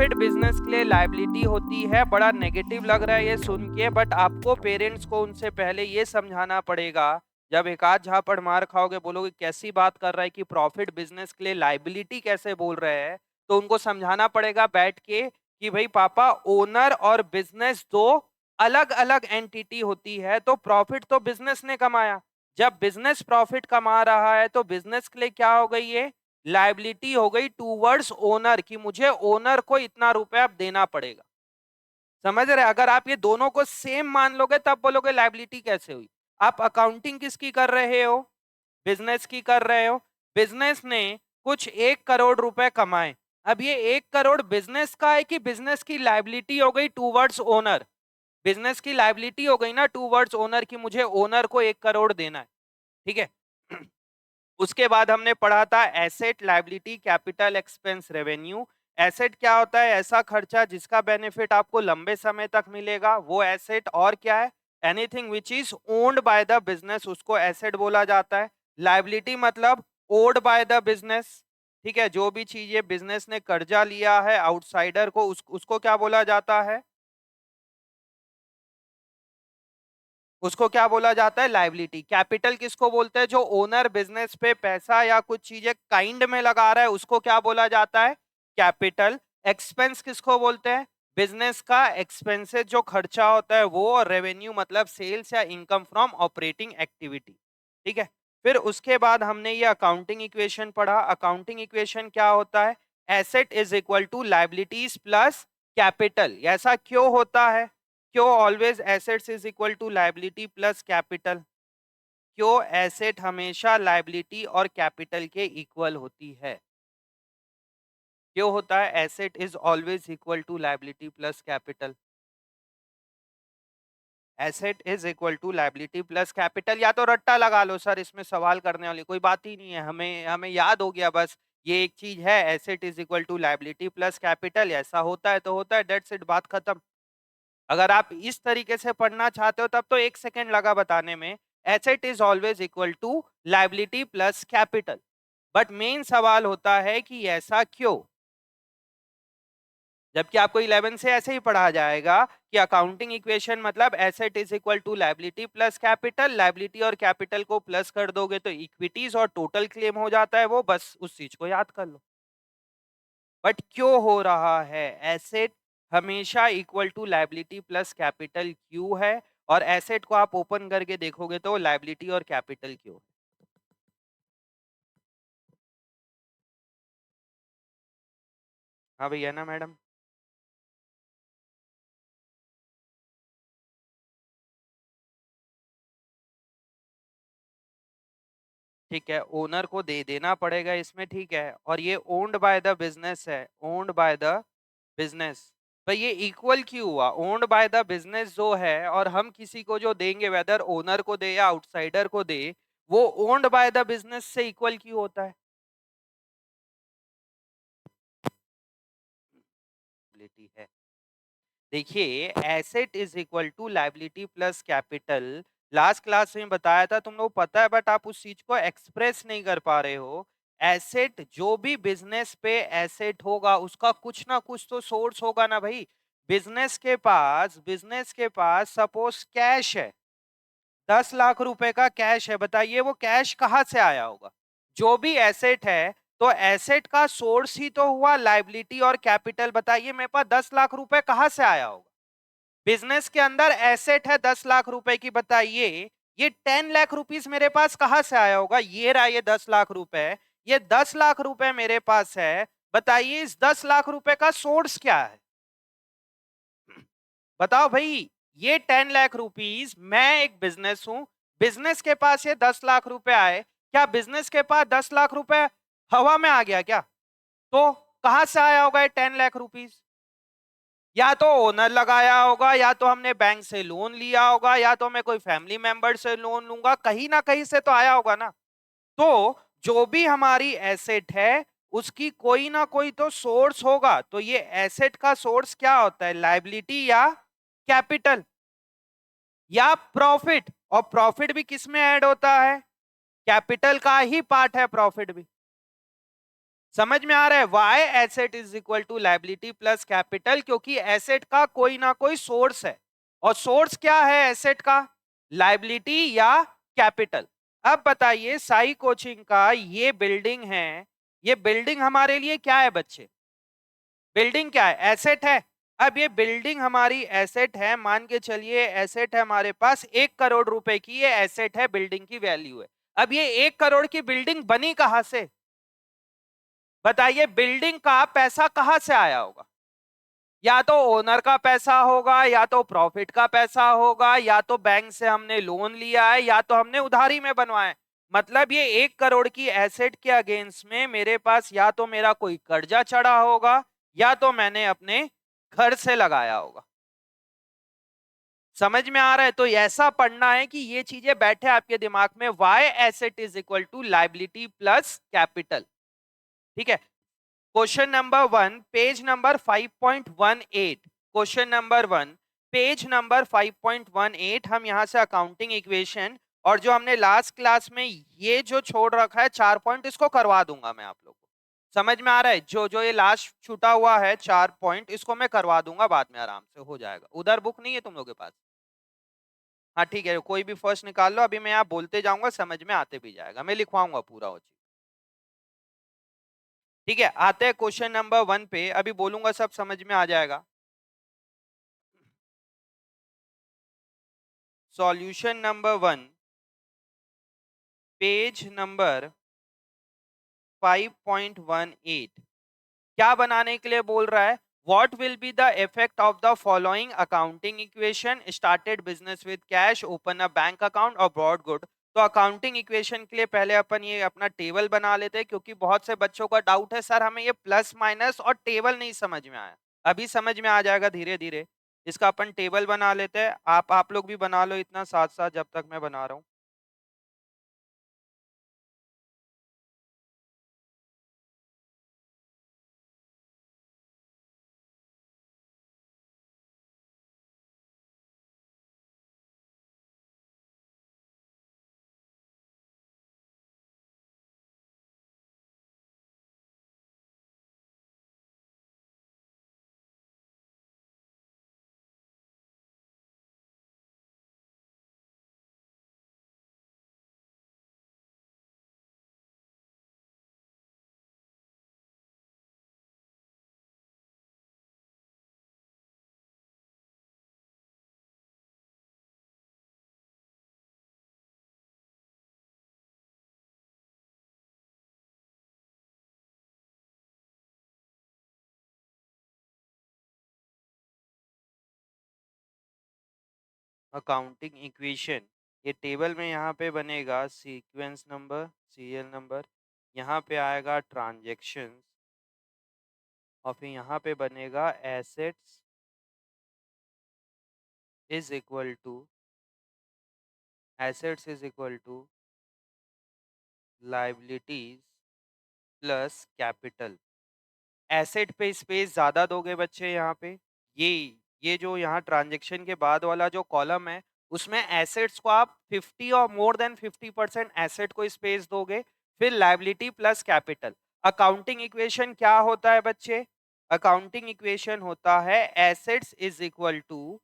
Profit business के लिए liability होती है। बड़ा नेगेटिव लग रहा है ये सुन के, बट आपको पेरेंट्स को उनसे पहले ये समझाना पड़ेगा। जब एक आध झापड़ मार खाओगे, बोलोगे कैसी बात कर रहा है कि प्रॉफिट बिजनेस के लिए लायबिलिटी कैसे बोल रहे हैं, तो उनको समझाना पड़ेगा बैठ के कि भाई पापा, ओनर और बिजनेस दो अलग अलग एंटिटी होती है। तो प्रॉफिट तो बिजनेस ने कमाया, जब बिजनेस प्रॉफिट कमा रहा है तो बिजनेस के लिए क्या हो गई है, लायबिलिटी हो गई टूवर्ड्स ओनर, कि मुझे ओनर को इतना रुपया अब देना पड़ेगा। समझ रहे? अगर आप ये दोनों को सेम मान लोगे तब बोलोगे लायबिलिटी कैसे हुई। आप अकाउंटिंग किसकी कर रहे हो, बिजनेस की कर रहे हो। बिजनेस ने कुछ 1 करोड़ रुपए कमाए, अब ये 1 करोड़ बिजनेस का है कि बिजनेस की लायबिलिटी हो गई टूवर्ड्स ओनर। बिजनेस की लायबिलिटी हो गई ना टूवर्ड्स ओनर, की मुझे ओनर को 1 करोड़ देना है। ठीक है। उसके बाद हमने पढ़ा था asset, liability, capital, expense, revenue. Asset क्या होता है, ऐसा खर्चा जिसका बेनिफिट आपको लंबे समय तक मिलेगा, वो एसेट। और क्या है, anything which is owned by the business, उसको एसेट बोला जाता है। लायबिलिटी मतलब ओड बाय द बिजनेस। ठीक है, जो भी चीजें बिजनेस ने कर्जा लिया है आउटसाइडर को, उसको क्या बोला जाता है, उसको क्या बोला जाता है, लायबिलिटी। कैपिटल किसको बोलते हैं, जो ओनर बिजनेस पे पैसा या कुछ चीजें काइंड में लगा रहा है, उसको क्या बोला जाता है, कैपिटल। एक्सपेंस किसको बोलते हैं, बिजनेस का एक्सपेंसेस जो खर्चा होता है वो। और रेवेन्यू मतलब सेल्स या इनकम फ्रॉम ऑपरेटिंग एक्टिविटी। ठीक है। फिर उसके बाद हमने ये अकाउंटिंग इक्वेशन पढ़ा। अकाउंटिंग इक्वेशन क्या होता है, asset is equal to liabilities plus capital. ऐसा क्यों होता है, क्यों always assets is equal to liability plus capital, क्यों एसेट हमेशा लायबिलिटी और कैपिटल के इक्वल होती है, क्यों होता है asset is always equal to liability plus capital, asset is equal to liability plus capital. या तो रट्टा लगा लो सर, इसमें सवाल करने वाली कोई बात ही नहीं है, हमें हमें याद हो गया बस, ये एक चीज है, asset is equal to liability plus capital. ऐसा होता है तो होता है, डेट्स इट, बात खत्म। अगर आप इस तरीके से पढ़ना चाहते हो तब तो 1 सेकेंड लगा बताने में। Asset is always equal to liability plus capital. But main सवाल होता है कि ऐसा क्यों, जबकि आपको 11 से ऐसे ही पढ़ा जाएगा कि अकाउंटिंग इक्वेशन मतलब asset is equal to liability plus capital. Liability और कैपिटल को प्लस कर दोगे तो इक्विटीज और टोटल क्लेम हो जाता है, वो बस उस चीज को याद कर लो। बट क्यों हो रहा है, एसेट हमेशा equal to liability plus capital क्यों है, और एसेट को आप ओपन करके देखोगे तो लायबिलिटी और कैपिटल क्यों है। हाँ भैया ना मैडम। ठीक है, ओनर को दे देना पड़ेगा इसमें, ठीक है। और ये ओन्ड बाय द बिजनेस है, ओन्ड बाय द बिजनेस। तो ये इक्वल क्यों हुआ, ओन्ड बाय द बिजनेस जो है, और हम किसी को जो देंगे, वेदर ओनर को दे या आउटसाइडर को दे, वो ओन्ड बाय द बिजनेस से इक्वल क्यों होता है, है। देखिए, asset is equal to liability plus capital, last class में बताया था, तुम लोग पता है, बट आप उस चीज को एक्सप्रेस नहीं कर पा रहे हो। एसेट, जो भी बिजनेस पे एसेट होगा उसका कुछ ना कुछ तो सोर्स होगा ना भाई। बिजनेस के पास सपोज कैश है, 10 लाख रुपए का कैश है, बताइए वो कैश कहाँ से आया होगा। जो भी एसेट है, तो एसेट का सोर्स ही तो हुआ लायबिलिटी और कैपिटल। बताइए मेरे पास 10 लाख रुपए कहाँ से आया होगा, बिजनेस के अंदर एसेट है 10 लाख रुपए की, बताइए ये 10 लाख रुपीज मेरे पास कहां से आया होगा। ये रहा ये 10 लाख रुपए, ये 10 लाख रुपए मेरे पास है, बताइए इस 10 लाख रुपए का सोर्स क्या है, बताओ भाई। ये 10 लाख रुपीज, मैं एक बिजनेस हूं, बिजनेस के पास ये 10 लाख रुपए आए, क्या बिजनेस के पास 10 लाख रुपए हवा में आ गया क्या, तो कहां से आया होगा ये 10 लाख रुपीज, या तो ओनर लगाया होगा, या तो हमने बैंक से लोन लिया होगा, या तो मैं कोई फैमिली मेंबर से लोन लूंगा, कहीं ना कहीं से तो आया होगा ना। तो जो भी हमारी एसेट है उसकी कोई ना कोई तो सोर्स होगा, तो ये एसेट का सोर्स क्या होता है, लायबिलिटी या कैपिटल या प्रॉफिट। और प्रॉफिट भी किस में ऐड होता है, कैपिटल का ही पार्ट है प्रॉफिट भी। समझ में आ रहा है? Why asset is equal to liability plus capital, क्योंकि एसेट का कोई ना कोई सोर्स है, और सोर्स क्या है एसेट का? लाइबिलिटी या कैपिटल। अब बताइए साई कोचिंग का ये बिल्डिंग है, ये बिल्डिंग हमारे लिए क्या है बच्चे? बिल्डिंग क्या है? एसेट है। अब ये बिल्डिंग हमारी एसेट है, मान के चलिए एसेट है हमारे पास 1 करोड़ रुपए की, ये एसेट है, बिल्डिंग की वैल्यू है। अब ये 1 करोड़ की बिल्डिंग बनी कहां से? बताइए, बिल्डिंग का पैसा कहां से आया होगा? या तो ओनर का पैसा होगा, या तो प्रॉफिट का पैसा होगा, या तो बैंक से हमने लोन लिया है, या तो हमने उधारी में बनवाया है। मतलब ये 1 करोड़ की एसेट के अगेंस्ट में मेरे पास या तो मेरा कोई कर्जा चढ़ा होगा, या तो मैंने अपने घर से लगाया होगा। समझ में आ रहा है? तो ऐसा पढ़ना है कि ये चीजें बैठे आपके दिमाग में। Why asset is equal to liability plus capital. ठीक है। Question number 1 page number 5.18। Question number 1 page number 5.18। हम यहां से अकाउंटिंग इक्वेशन, और जो हमने लास्ट क्लास में ये जो छोड़ रखा है 4 पॉइंट, इसको करवा दूंगा मैं आप लोगों को। समझ में आ रहा है? जो जो ये लास्ट छूटा हुआ है 4 पॉइंट, इसको मैं करवा दूंगा बाद में, आराम से हो जाएगा। उधर बुक नहीं है तुम लोगों के पास? हाँ ठीक है, कोई भी फर्स्ट निकाल लो, अभी मैं यहाँ बोलते जाऊंगा, समझ में आते भी जाएगा, मैं लिखवाऊंगा पूरा वो चीज। ठीक है, आते हैं क्वेश्चन नंबर 1 पे, अभी बोलूंगा सब समझ में आ जाएगा। Solution number 1 page number 5.18। क्या बनाने के लिए बोल रहा है? What will be the effect of the following accounting equation? Started business with cash, open a bank account और brought good। तो अकाउंटिंग इक्वेशन के लिए पहले अपन ये अपना टेबल बना लेते हैं, क्योंकि बहुत से बच्चों का डाउट है सर हमें ये प्लस माइनस और टेबल नहीं समझ में आया। अभी समझ में आ जाएगा धीरे धीरे। इसका अपन टेबल बना लेते हैं, आप लोग भी बना लो इतना साथ साथ जब तक मैं बना रहा हूँ। अकाउंटिंग इक्वेशन, ये टेबल में यहाँ पे बनेगा सीक्वेंस नंबर, सीरियल नंबर, यहाँ पे आएगा ट्रांजेक्शन्स, और फिर यहाँ पे बनेगा assets is equal to, assets is equal to liabilities plus capital. Asset पे स्पेस ज्यादा दोगे बच्चे यहाँ पे। ये ये जो यहाँ ट्रांजेक्शन के बाद वाला जो कॉलम है, उसमें एसेट्स को आप 50 और मोर देन 50% एसेट को स्पेस दोगे। फिर liability plus capital. Accounting equation क्या होता है बच्चे? अकाउंटिंग इक्वेशन होता है assets is equal to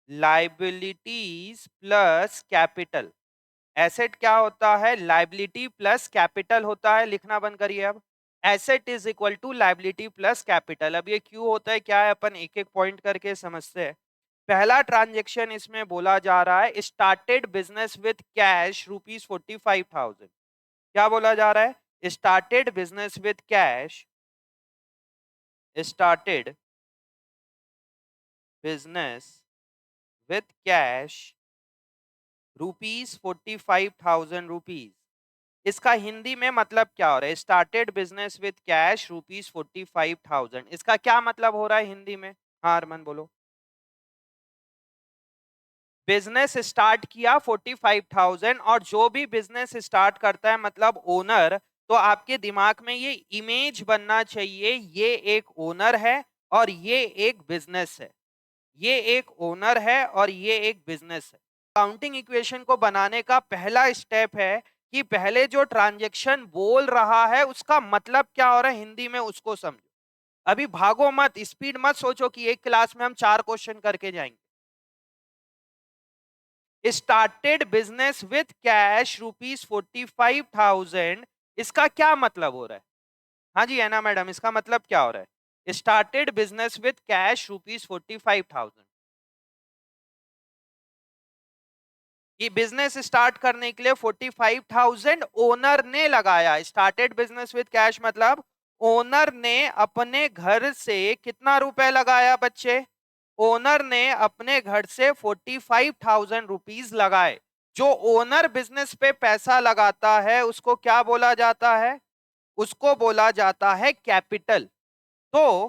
liabilities plus capital. Asset क्या होता है? लाइबिलिटी प्लस कैपिटल होता है। लिखना बंद करिए अब। Asset is equal to liability plus capital. अब ये क्यों होता है, क्या है, अपन एक एक पॉइंट करके समझते हैं। पहला ट्रांजेक्शन इसमें बोला जा रहा है स्टार्टेड बिजनेस विथ कैश ₹45,000। क्या बोला जा रहा है? Started business with cash, started business with cash ₹45,000। इसका हिंदी में मतलब क्या हो रहा है? Started business with cash ₹45,000। इसका क्या मतलब हो रहा है हिंदी में? हाँ अरमान बोलो। बिजनेस स्टार्ट किया 45,000, और जो भी बिजनेस स्टार्ट करता है मतलब ओनर, तो आपके दिमाग में ये इमेज बनना चाहिए, ये एक ओनर है और ये एक बिजनेस है। ये एक ओनर है और ये एक बिजनेस है। अकाउंटिंग इक्वेशन को बनाने का पहला स्टेप है कि पहले जो ट्रांजैक्शन बोल रहा है उसका मतलब क्या हो रहा है हिंदी में उसको समझो। अभी भागो मत, स्पीड मत सोचो कि एक क्लास में हम 4 क्वेश्चन करके जाएंगे। स्टार्टेड बिजनेस विथ कैश ₹45,000, इसका क्या मतलब हो रहा है? हाँ जी, है ना मैडम, इसका मतलब क्या हो रहा है? Started business with cash ₹45,000। ये बिजनेस स्टार्ट करने के लिए 45,000 ओनर ने लगाया। स्टार्टेड बिजनेस विथ कैश मतलब ओनर ने अपने घर से कितना रुपए लगाया बच्चे? ओनर ने अपने घर से 45,000 रुपीज लगाए। जो ओनर बिजनेस पे पैसा लगाता है उसको क्या बोला जाता है? उसको बोला जाता है कैपिटल। तो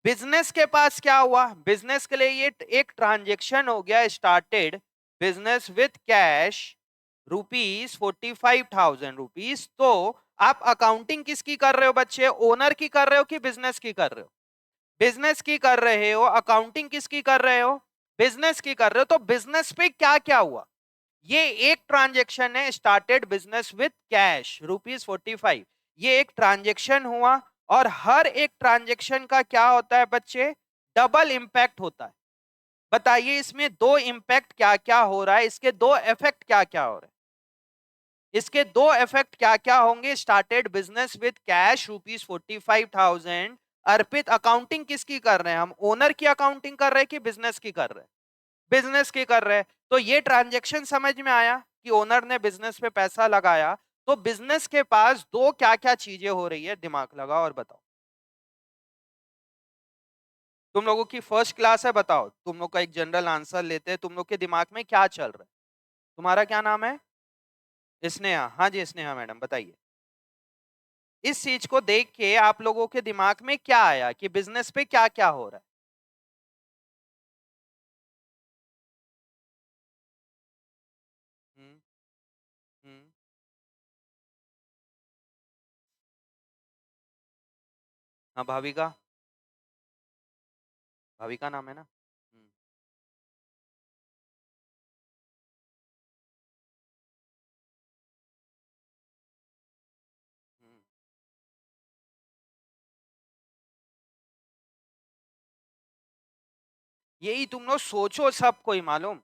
बिजनेस के पास क्या हुआ? बिजनेस के लिए ये एक ट्रांजेक्शन हो गया स्टार्टेड बिजनेस विथ कैश ₹45,000। तो आप अकाउंटिंग किसकी कर रहे हो बच्चे? ओनर की कर रहे हो कि बिजनेस की कर रहे हो? बिजनेस की कर रहे हो। अकाउंटिंग किसकी कर रहे हो? बिजनेस की कर रहे हो। तो बिजनेस पे क्या क्या हुआ? ये एक ट्रांजेक्शन है स्टार्टेड बिजनेस विथ कैश ₹45। ये एक ट्रांजेक्शन हुआ और हर एक ट्रांजेक्शन का क्या होता है बच्चे? डबल इंपैक्ट होता है। बताइए इसमें दो इंपैक्ट क्या क्या हो रहा है, इसके दो इफेक्ट क्या क्या हो रहे हैं? इसके दो इफेक्ट क्या क्या होंगे? Started business with cash ₹45,000। Arpit accounting किसकी कर रहे हैं हम? ओनर की अकाउंटिंग कर रहे हैं कि बिजनेस की कर रहे हैं? बिजनेस की कर रहे हैं। तो ये ट्रांजैक्शन समझ में आया कि ओनर ने बिजनेस पे पैसा लगाया। तो बिजनेस के पास दो क्या क्या चीजें हो रही है, दिमाग लगाओ और बताओ। तुम लोगों की फर्स्ट क्लास है, बताओ तुम लोग का एक जनरल आंसर लेते हैं। तुम लोग के दिमाग में क्या चल रहा है? तुम्हारा क्या नाम है? स्नेहा। हाँ जी स्नेहा मैडम बताइए। इस चीज को देख के आप लोगों के दिमाग में क्या आया कि बिजनेस पे क्या क्या हो रहा है? हम्म। हम्म। हाँ भाविका। भाविका नाम है ना? हम्म। यही तुम लोग सोचो, सबको ही मालूम।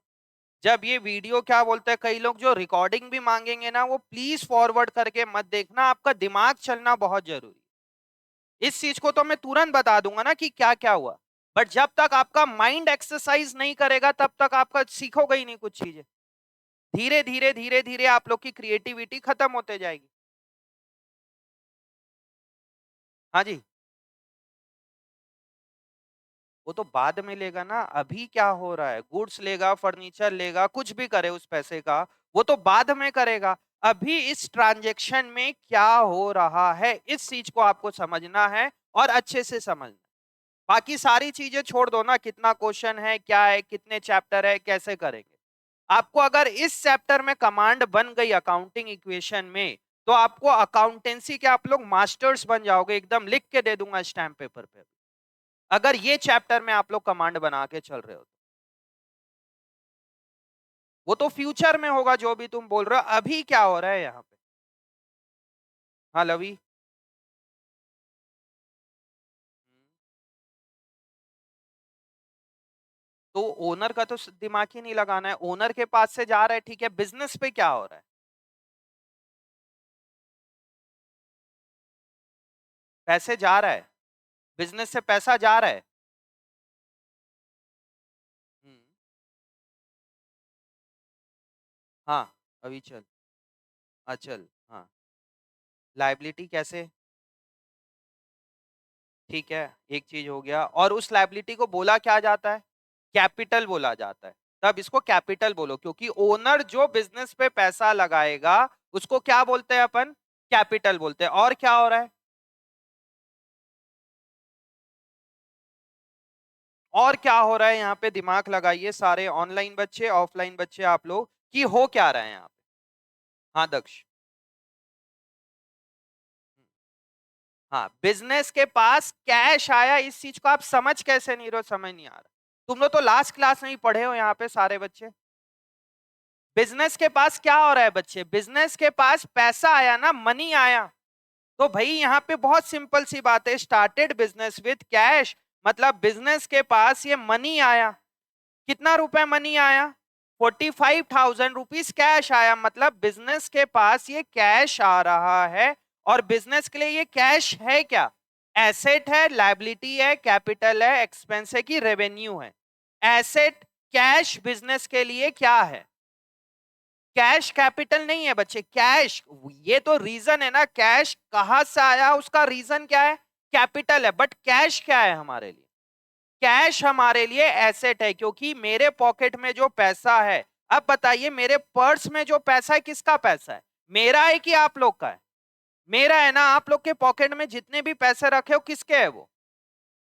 जब ये वीडियो क्या बोलते हैं, कई लोग जो रिकॉर्डिंग भी मांगेंगे ना, वो प्लीज फॉरवर्ड करके मत देखना, आपका दिमाग चलना बहुत जरूरी। इस चीज को तो मैं तुरंत बता दूंगा ना कि क्या क्या हुआ, बट जब तक आपका माइंड एक्सरसाइज नहीं करेगा तब तक आपका सीखोगे ही नहीं कुछ चीजें। धीरे धीरे धीरे धीरे आप लोग की क्रिएटिविटी खत्म होते जाएगी। हाँ जी। वो तो बाद में लेगा ना, अभी क्या हो रहा है? गुड्स लेगा, फर्नीचर लेगा, कुछ भी करे उस पैसे का, वो तो बाद में करेगा। अभी इस ट्रांजैक्शन में क्या हो रहा है, इस चीज को आपको समझना है और अच्छे से समझना। बाकी सारी चीजें छोड़ दो ना, कितना क्वेश्चन है, क्या है, कितने चैप्टर है, कैसे करेंगे। आपको अगर इस चैप्टर में कमांड बन गई अकाउंटिंग इक्वेशन में, तो आपको अकाउंटेंसी के आप लोग मास्टर्स बन जाओगे, एकदम लिख के दे दूंगा स्टैम्प पेपर पे, अगर ये चैप्टर में आप लोग कमांड बना के चल रहे हो। वो तो फ्यूचर में होगा जो भी तुम बोल रहे हो, अभी क्या हो रहा है यहाँ पे? हाँ लवी। तो ओनर का तो दिमाग ही नहीं लगाना है, ओनर के पास से जा रहा है, ठीक है, बिजनेस पे क्या हो रहा है? पैसे जा रहा है, बिजनेस से पैसा जा रहा है। हम्म। हाँ अभी चल। अचल हाँ। लाइबिलिटी कैसे? ठीक है, एक चीज हो गया, और उस लाइबिलिटी को बोला क्या जाता है? कैपिटल बोला जाता है। तब इसको कैपिटल बोलो, क्योंकि ओनर जो बिजनेस पे पैसा लगाएगा उसको क्या बोलते हैं अपन? कैपिटल बोलते हैं। और क्या हो रहा है? और क्या हो रहा है यहाँ पे? दिमाग लगाइए सारे, ऑनलाइन बच्चे, ऑफलाइन बच्चे, आप लोग, कि हो क्या रहा है यहाँ पे? हाँ दक्ष। हाँ, बिजनेस के पास कैश आया, इस चीज को आप समझ कैसे नहीं रहे हो? समझ नहीं आ रहा। तुम लोग तो लास्ट क्लास में ही पढ़े हो यहाँ पे सारे बच्चे। बिजनेस के पास क्या हो रहा है बच्चे, बिजनेस के पास पैसा आया ना, मनी आया। तो भाई यहाँ पे बहुत सिंपल सी बात है, स्टार्टेड बिजनेस विथ कैश, मतलब बिजनेस के पास ये मनी आया। कितना रुपए मनी आया, 45,000 रुपीज कैश आया, मतलब बिजनेस के पास ये कैश आ रहा है। और बिजनेस के लिए ये कैश है क्या, एसेट है, लायबिलिटी है, कैपिटल है, एक्सपेंस है कि रेवेन्यू है। एसेट कैश बिजनेस के लिए क्या है, कैश, कैपिटल नहीं है बच्चे, कैश। ये तो रीजन है ना, कैश कहां से आया उसका रीजन क्या है, कैपिटल है। बट कैश क्या है हमारे लिए, कैश हमारे लिए एसेट है, क्योंकि मेरे पॉकेट में जो पैसा है, अब बताइए मेरे पर्स में जो पैसा है किसका पैसा है, मेरा है कि आप लोग का है, मेरा है ना। आप लोग के पॉकेट में जितने भी पैसे रखे हो किसके है, वो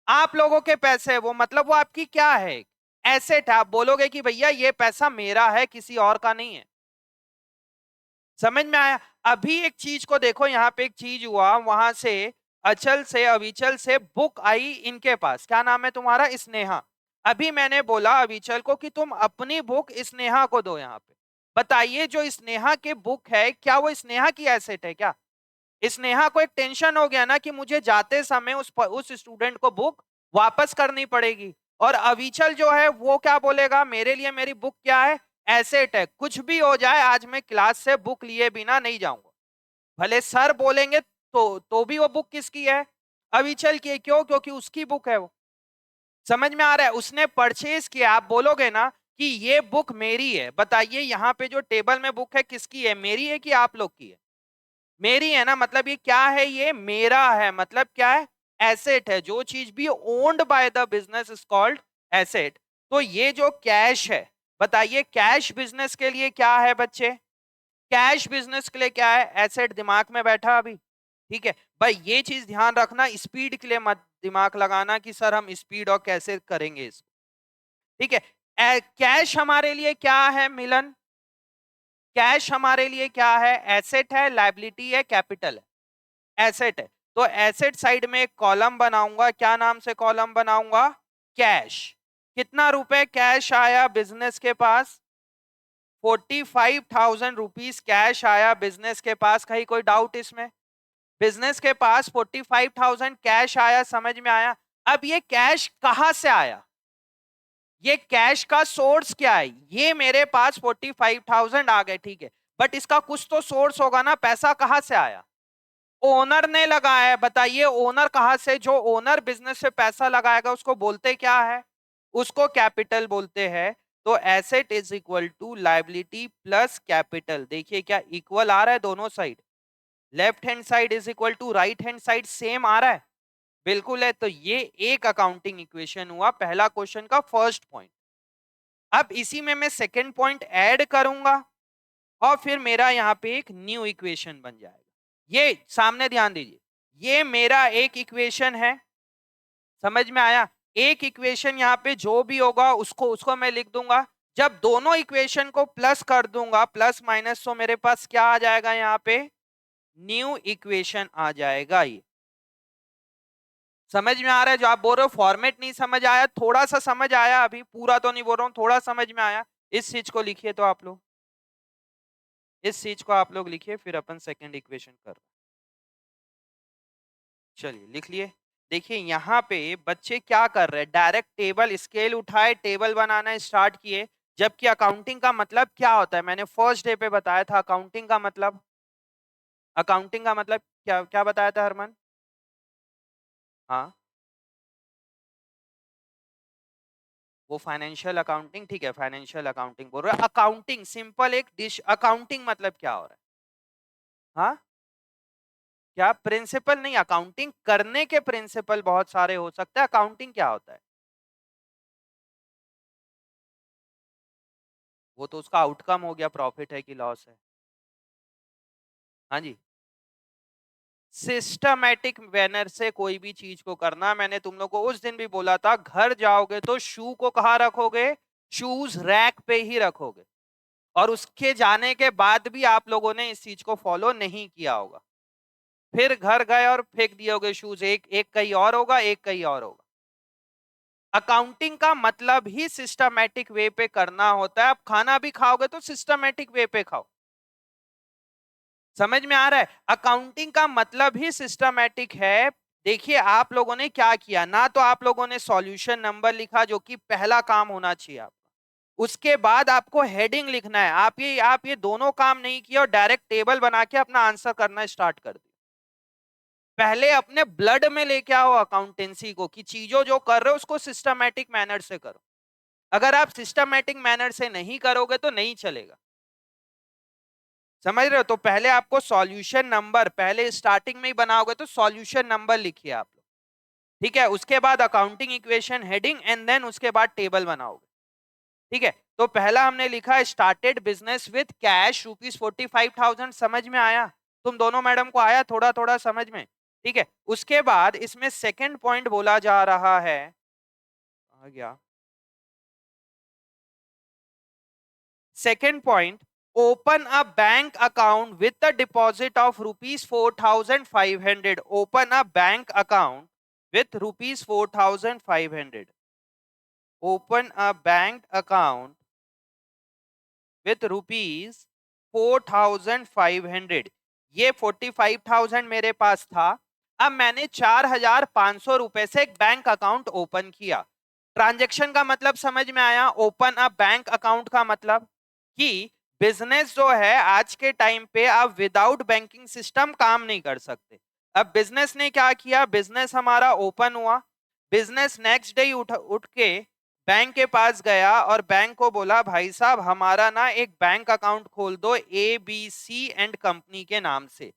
आप लोगों के पैसे है, वो मतलब वो आपकी क्या है, एसेट है। आप बोलोगे कि भैया ये पैसा मेरा है, किसी और का नहीं है। समझ में आया। अभी एक चीज को देखो, यहाँ पे एक चीज हुआ, वहां से अचल से अविचल से बुक आई इनके पास, क्या नाम है तुम्हारा, स्नेहा। अभी मैंने बोला अविचल को कि तुम अपनी बुक स्नेहा को दो। यहाँ पे बताइए जो स्नेहा की बुक है, क्या वो स्नेहा की एसेट है क्या। स्नेहा को एक टेंशन हो गया ना कि मुझे जाते समय उस स्टूडेंट को बुक वापस करनी पड़ेगी। और अविचल जो है वो क्या बोलेगा, मेरे लिए मेरी बुक क्या है, एसेट है, कुछ भी हो जाए आज मैं क्लास से बुक लिए बिना नहीं जाऊंगा, भले सर बोलेंगे तो भी वो बुक किसकी है, अविचल की है। क्यों, क्योंकि उसकी बुक है वो। समझ में आ रहा है, उसने परचेज किया। आप बोलोगे ना कि ये बुक मेरी है, बताइए यहाँ पे जो टेबल में बुक है किसकी है, मेरी है कि आप लोग की है, मेरी है ना, मतलब ये क्या है, ये मेरा है, मतलब क्या है, एसेट है। जो चीज भी owned by the business is called asset. तो ये जो कैश है, बताइए कैश बिजनेस के लिए क्या है बच्चे, कैश बिजनेस के लिए क्या है, एसेट। दिमाग में बैठा अभी, ठीक है भाई, ये चीज ध्यान रखना, स्पीड के लिए मत दिमाग लगाना कि सर हम स्पीड और कैसे करेंगे इसको, ठीक है। कैश हमारे लिए क्या है मिलन, कैश हमारे लिए क्या है, एसेट है, लायबिलिटी है, कैपिटल है, एसेट है। तो एसेट साइड में एक कॉलम बनाऊंगा, क्या नाम से कॉलम बनाऊंगा, कैश। कितना रुपए कैश आया बिजनेस के पास, 45,000 रुपीज कैश आया बिजनेस के पास। कहीं कोई डाउट इसमें, बिजनेस के पास 45,000 कैश आया, समझ में आया। अब ये कैश कहां से आया, ये कैश का सोर्स क्या है, ये मेरे पास 45,000 आ गए, ठीक है, बट इसका कुछ तो सोर्स होगा ना, पैसा कहां से आया, ओनर ने लगाया है। बताइए ओनर कहां से, जो ओनर बिजनेस से पैसा लगाएगा उसको बोलते क्या है, उसको कैपिटल बोलते हैं। तो asset is equal to liability plus capital. देखिए क्या इक्वल आ रहा है दोनों side, left hand side is equal to right hand side, same आ रहा है, बिल्कुल है। तो ये एक अकाउंटिंग इक्वेशन हुआ पहला क्वेश्चन का फर्स्ट पॉइंट। अब इसी में मैं सेकंड पॉइंट ऐड करूंगा और फिर मेरा यहाँ पे एक न्यू इक्वेशन बन जाएगा। ये सामने ध्यान दीजिए, ये मेरा एक इक्वेशन है, समझ में आया। एक इक्वेशन यहाँ पे जो भी होगा उसको उसको मैं लिख दूंगा। जब दोनों इक्वेशन को प्लस कर दूंगा, प्लस माइनस, तो मेरे पास क्या आ जाएगा, यहाँ पे न्यू इक्वेशन आ जाएगा। ये समझ में आ रहा है, जो आप बोल रहे हो फॉर्मेट नहीं समझ आया, थोड़ा सा समझ आया, अभी पूरा तो नहीं बोल रहा हूँ, थोड़ा समझ में आया। इस चीज को लिखिए, तो आप लोग इस चीज को आप लोग लिखिए, फिर अपन सेकंड इक्वेशन कर, चलिए लिख लिए। देखिए यहाँ पे बच्चे क्या कर रहे हैं, डायरेक्ट टेबल स्केल उठाए, टेबल बनाना स्टार्ट किए। जबकि अकाउंटिंग का मतलब क्या होता है, मैंने फर्स्ट डे पे बताया था, अकाउंटिंग का मतलब, अकाउंटिंग का मतलब क्या क्या बताया था हरमन, हाँ वो फाइनेंशियल अकाउंटिंग, ठीक है फाइनेंशियल अकाउंटिंग बोल रहे हैं। अकाउंटिंग सिंपल एक डिश, अकाउंटिंग मतलब क्या हो रहा है, हाँ क्या प्रिंसिपल नहीं, अकाउंटिंग करने के प्रिंसिपल बहुत सारे हो सकते हैं, अकाउंटिंग क्या होता है, वो तो उसका आउटकम हो गया, प्रॉफिट है कि लॉस है, हाँ जी। सिस्टमैटिक मैनर से कोई भी चीज को करना। मैंने तुम लोग को उस दिन भी बोला था, घर जाओगे तो शू को कहाँ रखोगे, शूज रैक पे ही रखोगे। और उसके जाने के बाद भी आप लोगों ने इस चीज को फॉलो नहीं किया होगा, फिर घर गए और फेंक दिए होगे शूज, एक एक कहीं और होगा, एक कहीं और होगा। अकाउंटिंग का मतलब ही सिस्टमैटिक वे पे करना होता है। आप खाना भी खाओगे तो सिस्टमैटिक वे पे खाओ। समझ में आ रहा है? अकाउंटिंग का मतलब ही सिस्टमैटिक है। देखिए आप लोगों ने क्या किया ना, तो आप लोगों ने सॉल्यूशन नंबर लिखा जो कि पहला काम होना चाहिए आपका। उसके बाद आपको हेडिंग लिखना है। आप ये दोनों काम नहीं किया और डायरेक्ट टेबल बना के अपना आंसर करना स्टार्ट कर दिया। पहले अपने ब्लड में लेके आओ अकाउंटेंसी को कि चीजों जो कर रहे हो उसको सिस्टमैटिक मैनर से करो। अगर आप सिस्टमैटिक मैनर से नहीं करोगे तो नहीं चलेगा। समझ रहे हो? तो पहले आपको सॉल्यूशन नंबर पहले स्टार्टिंग में ही बनाओगे तो सॉल्यूशन नंबर लिखिए आप लोग। ठीक है, उसके बाद accounting equation heading and then उसके बाद टेबल बनाओगे। ठीक है, तो पहला हमने लिखा स्टार्टेड बिजनेस विथ कैश ₹45,000। समझ में आया? तुम दोनों मैडम को आया थोड़ा थोड़ा समझ में? ठीक है, उसके बाद इसमें सेकंड पॉइंट बोला जा रहा है, आ गया second point, open a bank account with a deposit of ₹4,500। Open a bank account with ₹4,500. Open a bank account with ₹4,500। ये 45,000 मेरे पास था। अब मैंने 4,500 रुपए से एक बैंक अकाउंट ओपन किया। ट्रांजैक्शन का मतलब समझ में आया? ओपन अ बैंक अकाउंट का मतलब कि बिजनेस जो है आज के टाइम पे आप विदाउट बैंकिंग सिस्टम काम नहीं कर सकते। अब बिजनेस ने क्या किया, बिजनेस हमारा ओपन हुआ। बिजनेस नेक्स्ट डे उठ के बैंक के पास गया और बैंक को बोला भाई साहब हमारा ना एक बैंक अकाउंट खोल दो ABC एंड कंपनी के नाम से।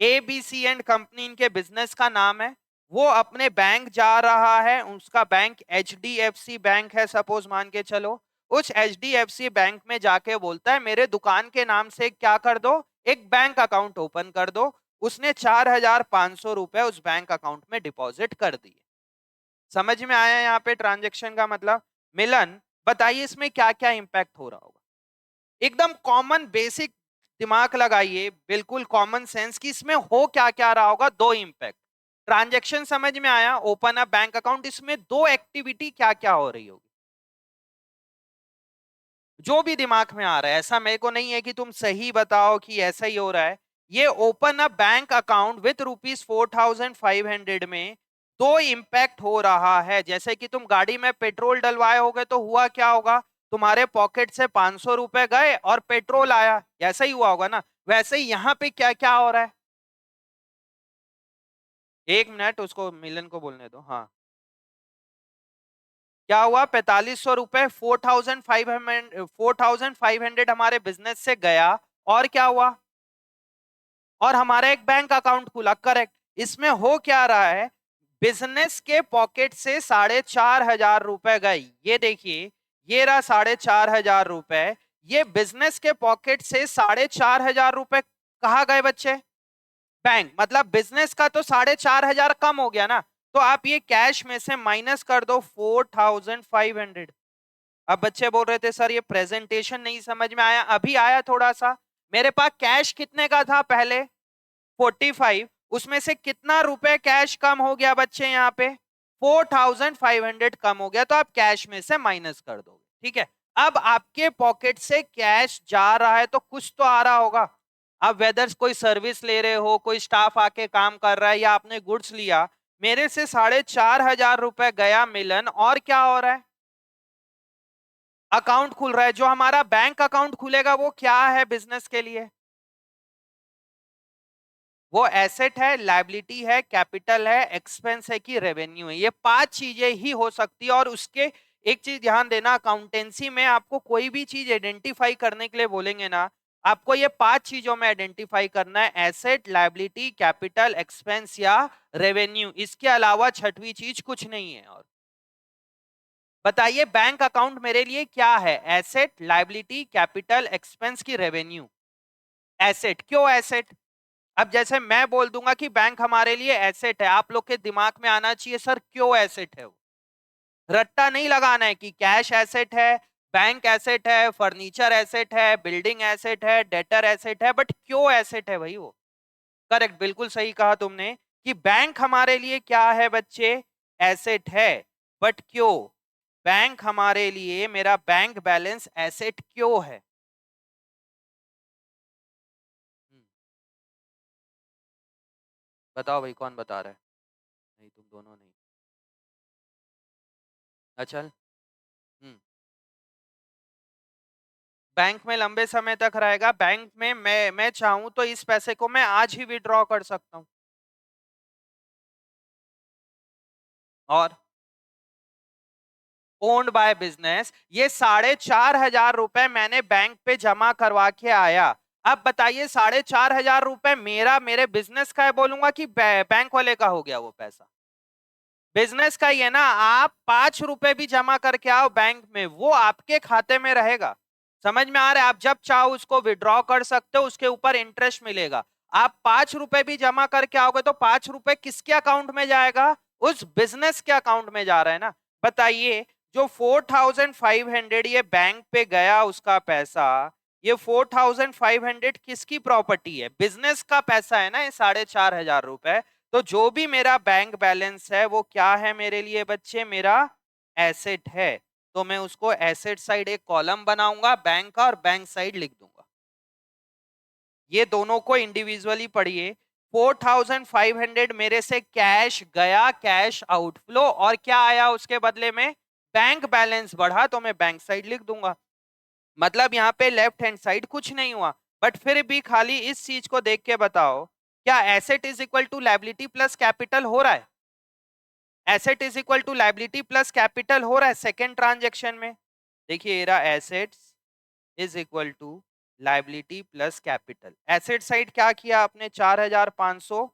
ABC एंड कंपनी इनके बिजनेस का नाम है। वो अपने बैंक जा रहा है, उसका बैंक HDFC बैंक है सपोज मान के चलो। उस HDFC बैंक में जाके बोलता है मेरे दुकान के नाम से क्या कर दो, एक बैंक अकाउंट ओपन कर दो। उसने 4,500 रुपए उस बैंक अकाउंट में डिपॉजिट कर दिए। समझ में आया यहाँ पे ट्रांजैक्शन का मतलब? मिलन बताइए इसमें क्या क्या इंपैक्ट हो रहा होगा? एकदम कॉमन बेसिक दिमाग लगाइए, बिल्कुल कॉमन सेंस कि इसमें हो क्या क्या रहा होगा। दो इंपैक्ट। ट्रांजैक्शन समझ में आया, ओपन अ बैंक अकाउंट, इसमें दो एक्टिविटी क्या क्या हो रही होगी जो भी दिमाग में आ रहा है। ऐसा मेरे को नहीं है कि तुम सही बताओ कि ऐसा ही हो रहा है। ये open a bank account with ₹4,500 में दो इंपैक्ट हो रहा है। जैसे कि तुम गाड़ी में पेट्रोल डलवाए होगे तो हुआ क्या होगा, तुम्हारे पॉकेट से 500 रुपए गए और पेट्रोल आया, ऐसा ही हुआ होगा ना। वैसे ही यहाँ पे क्या क्या हो रहा है, एक मिनट उसको मिलन को बोलने दो। हाँ, क्या हुआ, 4,500 रुपए 4,500 हमारे बिजनेस से गया और क्या हुआ, और हमारा एक बैंक अकाउंट खुला। करेक्ट। इसमें हो क्या रहा है, बिजनेस के पॉकेट से 4,500 रुपए गए। ये देखिए, ये रहा 4,500 रुपए। ये बिजनेस के पॉकेट से 4,500 रुपए कहाँ गए बच्चे? बैंक। मतलब बिजनेस का तो 4,500 कम हो गया ना, तो आप ये कैश में से माइनस कर दो 4,500। अब बच्चे बोल रहे थे सर ये प्रेजेंटेशन नहीं समझ में आया। अभी आया थोड़ा सा। मेरे पास कैश कितने का था पहले, 45। उसमें से कितना रुपए कैश कम हो गया बच्चे यहाँ पे, 4,500 कम हो गया, तो आप कैश में से माइनस कर दोगे। ठीक है, अब आपके पॉकेट से कैश जा रहा है तो कुछ तो आ रहा होगा। अब वेदर कोई सर्विस ले रहे हो, कोई स्टाफ आके काम कर रहा है या आपने गुड्स लिया, मेरे से 4,500 रुपए गया मिलन, और क्या हो रहा है, अकाउंट खुल रहा है। जो हमारा बैंक अकाउंट खुलेगा वो क्या है बिजनेस के लिए, वो एसेट है, लायबिलिटी है, कैपिटल है, एक्सपेंस है कि रेवेन्यू है। ये पांच चीजें ही हो सकती है। और उसके एक चीज ध्यान देना, अकाउंटेंसी में आपको कोई भी चीज आइडेंटिफाई करने के लिए बोलेंगे ना, आपको ये पांच चीजों में आइडेंटिफाई करना है, एसेट, लायबिलिटी, कैपिटल, एक्सपेंस या रेवेन्यू। इसके अलावा छठवीं चीज कुछ नहीं है। और बताइए बैंक अकाउंट मेरे लिए क्या है, एसेट, लायबिलिटी, कैपिटल, एक्सपेंस की रेवेन्यू? एसेट। क्यों एसेट? अब जैसे मैं बोल दूंगा कि बैंक हमारे लिए एसेट है, आप लोग के दिमाग में आना चाहिए सर क्यों एसेट है वो। रट्टा नहीं लगाना है कि कैश एसेट है, बैंक एसेट है, फर्नीचर एसेट है, बिल्डिंग एसेट है, डेटर एसेट है, बट क्यों एसेट है भाई वो। करेक्ट, बिल्कुल सही कहा तुमने कि बैंक हमारे लिए क्या है बच्चे, एसेट है। बट क्यों? बैंक हमारे लिए, मेरा बैंक बैलेंस एसेट क्यों है? हम्म, बताओ भाई, कौन बता रहा है? नहीं, तुम दोनों नहीं। अच्छा। बैंक में लंबे समय तक रहेगा। बैंक में मैं चाहूं तो इस पैसे को मैं आज ही विड्रॉ कर सकता हूं। और ओन्ड बाय बिजनेस, ये 4,500 रुपए मैंने बैंक पे जमा करवा के आया। अब बताइए, 4,500 रुपए मेरा, मेरे बिजनेस का है बोलूंगा कि बैंक वाले का हो गया वो पैसा? बिजनेस का ही है ना। आप 5 रुपए भी जमा करके आओ बैंक में, वो आपके खाते में रहेगा। समझ में आ रहा है? आप जब चाहो उसको विड्रॉ कर सकते हो, उसके ऊपर इंटरेस्ट मिलेगा। आप 5 रुपए भी जमा करके आओगे तो 5 रुपए किसके अकाउंट में जाएगा? उस बिजनेस के अकाउंट में जा रहा है ना। बताइए, जो 4,500 ये बैंक पे गया उसका पैसा, ये 4,500 किसकी प्रॉपर्टी है? बिजनेस का पैसा है ना ये 4,500 रुपए। तो जो भी मेरा बैंक बैलेंस है वो क्या है मेरे लिए बच्चे? मेरा एसेट है। तो मैं उसको एसेट साइड एक कॉलम बनाऊंगा बैंक का, और बैंक साइड लिख दूंगा। ये दोनों को इंडिविजुअली पढ़िए। 4,500 मेरे से कैश गया, कैश आउटफ्लो, और क्या आया उसके बदले में? बैंक बैलेंस बढ़ा, तो मैं बैंक साइड लिख दूंगा। मतलब यहाँ पे लेफ्ट हैंड साइड कुछ नहीं हुआ। बट फिर भी खाली इस चीज को देख के बताओ, क्या asset is equal to liability plus capital हो रहा है? Asset is equal to liability plus capital हो रहा है सेकेंड ट्रांजेक्शन में। देखिए, ये रहा assets is equal to liability plus capital. Asset side क्या किया आपने? 4,500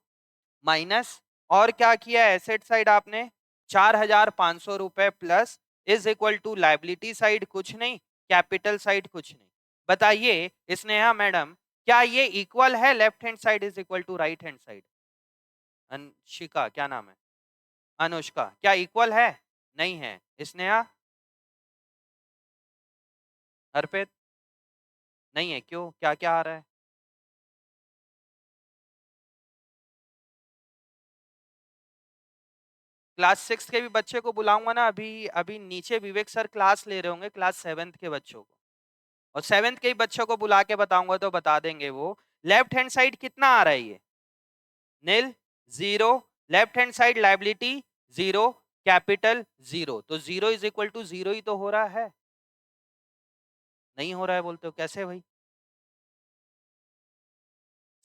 माइनस, और क्या किया एसेट साइड आपने? 4,500 रुपए plus, is equal to liability side कुछ नहीं, कैपिटल साइड कुछ नहीं। बताइए स्नेहा मैडम, क्या ये इक्वल है left hand side is equal to right hand side? Anshika, क्या नाम है? अनुष्का, क्या इक्वल है? नहीं है। स्नेहा? अर्पित? नहीं है। क्यों? क्या क्या आ रहा है? क्लास 6 के भी बच्चे को बुलाऊंगा ना, अभी अभी नीचे विवेक सर क्लास ले रहे होंगे क्लास 7 के बच्चों को, और 7 के ही बच्चों को बुला के बताऊंगा तो बता देंगे वो। लेफ्ट हैंड साइड कितना आ रहा है ये? Nil, zero. Left hand side liability zero, capital zero, तो zero is equal to zero ही तो हो रहा है। नहीं हो रहा है बोलते हो कैसे भाई?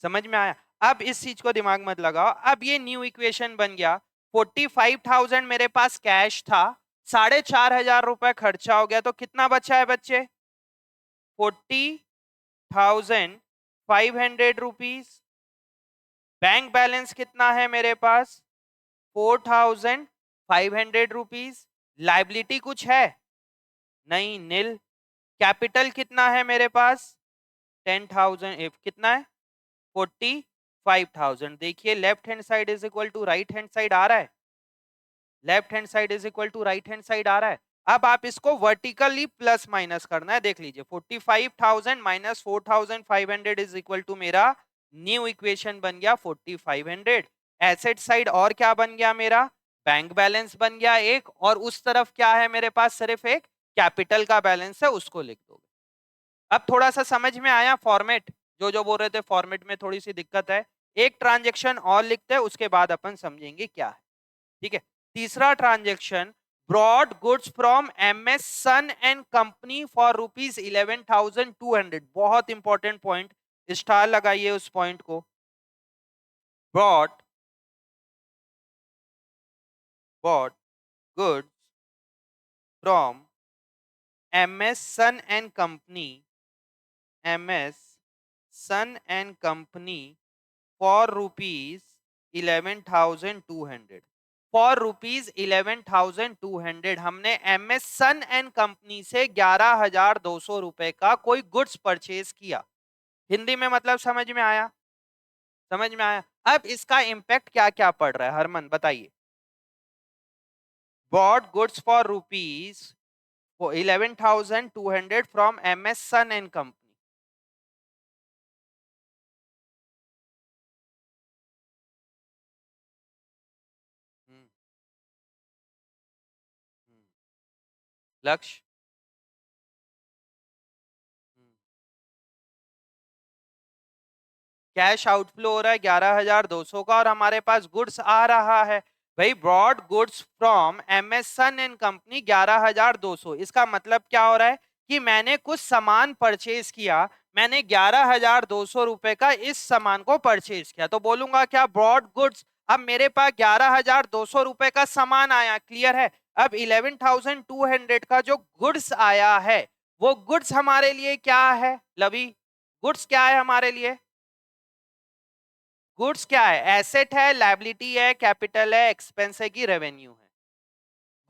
समझ में आया? अब इस चीज को दिमाग मत लगाओ। अब ये न्यू इक्वेशन बन गया। 45,000 मेरे पास कैश था, 4,500 रुपए खर्चा हो गया, तो कितना बचा है बच्चे? 40,500 रुपीज। बैंक बैलेंस कितना है मेरे पास? 4,500 रुपीज। लाइबिलिटी कुछ है? नहीं, नील। कैपिटल कितना है मेरे पास? 10,000। कितना है? 45,000। देखिए, left hand side is equal to right hand side आ रहा है। Left hand side is equal to right hand side आ रहा है। अब आप इसको वर्टिकली प्लस माइनस करना है। देख लीजिए, 45,000 माइनस 4,500 इज इक्वल टू मेरा न्यू इक्वेशन बन गया 4,500। एसेट साइड और क्या बन गया मेरा? बैंक बैलेंस बन गया एक, और उस तरफ क्या है मेरे पास? सिर्फ एक कैपिटल का बैलेंस है, उसको लिख दोगे। अब थोड़ा सा समझ में आया फॉर्मेट? जो जो बोल रहे थे फॉर्मेट में थोड़ी सी दिक्कत है। एक ट्रांजेक्शन और लिखते हैं, उसके बाद अपन समझेंगे क्या है। ठीक है। तीसरा transaction, brought goods from MS Son and company for ₹11,200। बहुत इंपॉर्टेंट पॉइंट, स्टार लगाइए उस पॉइंट को। Brought brought goods from MS Son and company, MS Son and company for ₹11,200। For ₹11,200 हमने एमएस सन एंड कंपनी से 11,200 रुपए का कोई goods purchase किया। हिंदी में मतलब समझ में आया? समझ में आया? अब इसका इम्पैक्ट क्या क्या पड़ रहा है हरमन बताइए? Bought goods for ₹11,200 from MS Son and company. Lakshya. Cash outflow हो रहा है 11,200 का और हमारे पास गुड्स आ रहा है भाई, brought goods from MS Son and company 11,200। इसका मतलब क्या हो रहा है कि मैंने कुछ सामान परचेज किया, मैंने 11,200 रुपए का इस सामान को परचेज किया, तो बोलूंगा क्या ब्रॉड गुड्स। अब मेरे पास 11,200 रुपए का सामान आया, क्लियर है। अब 11,200 का जो गुड्स आया है वो गुड्स हमारे लिए क्या है लवी? गुड्स क्या है हमारे लिए? गुड्स क्या है? एसेट है, लायबिलिटी है, कैपिटल है, एक्सपेंस है कि रेवेन्यू है?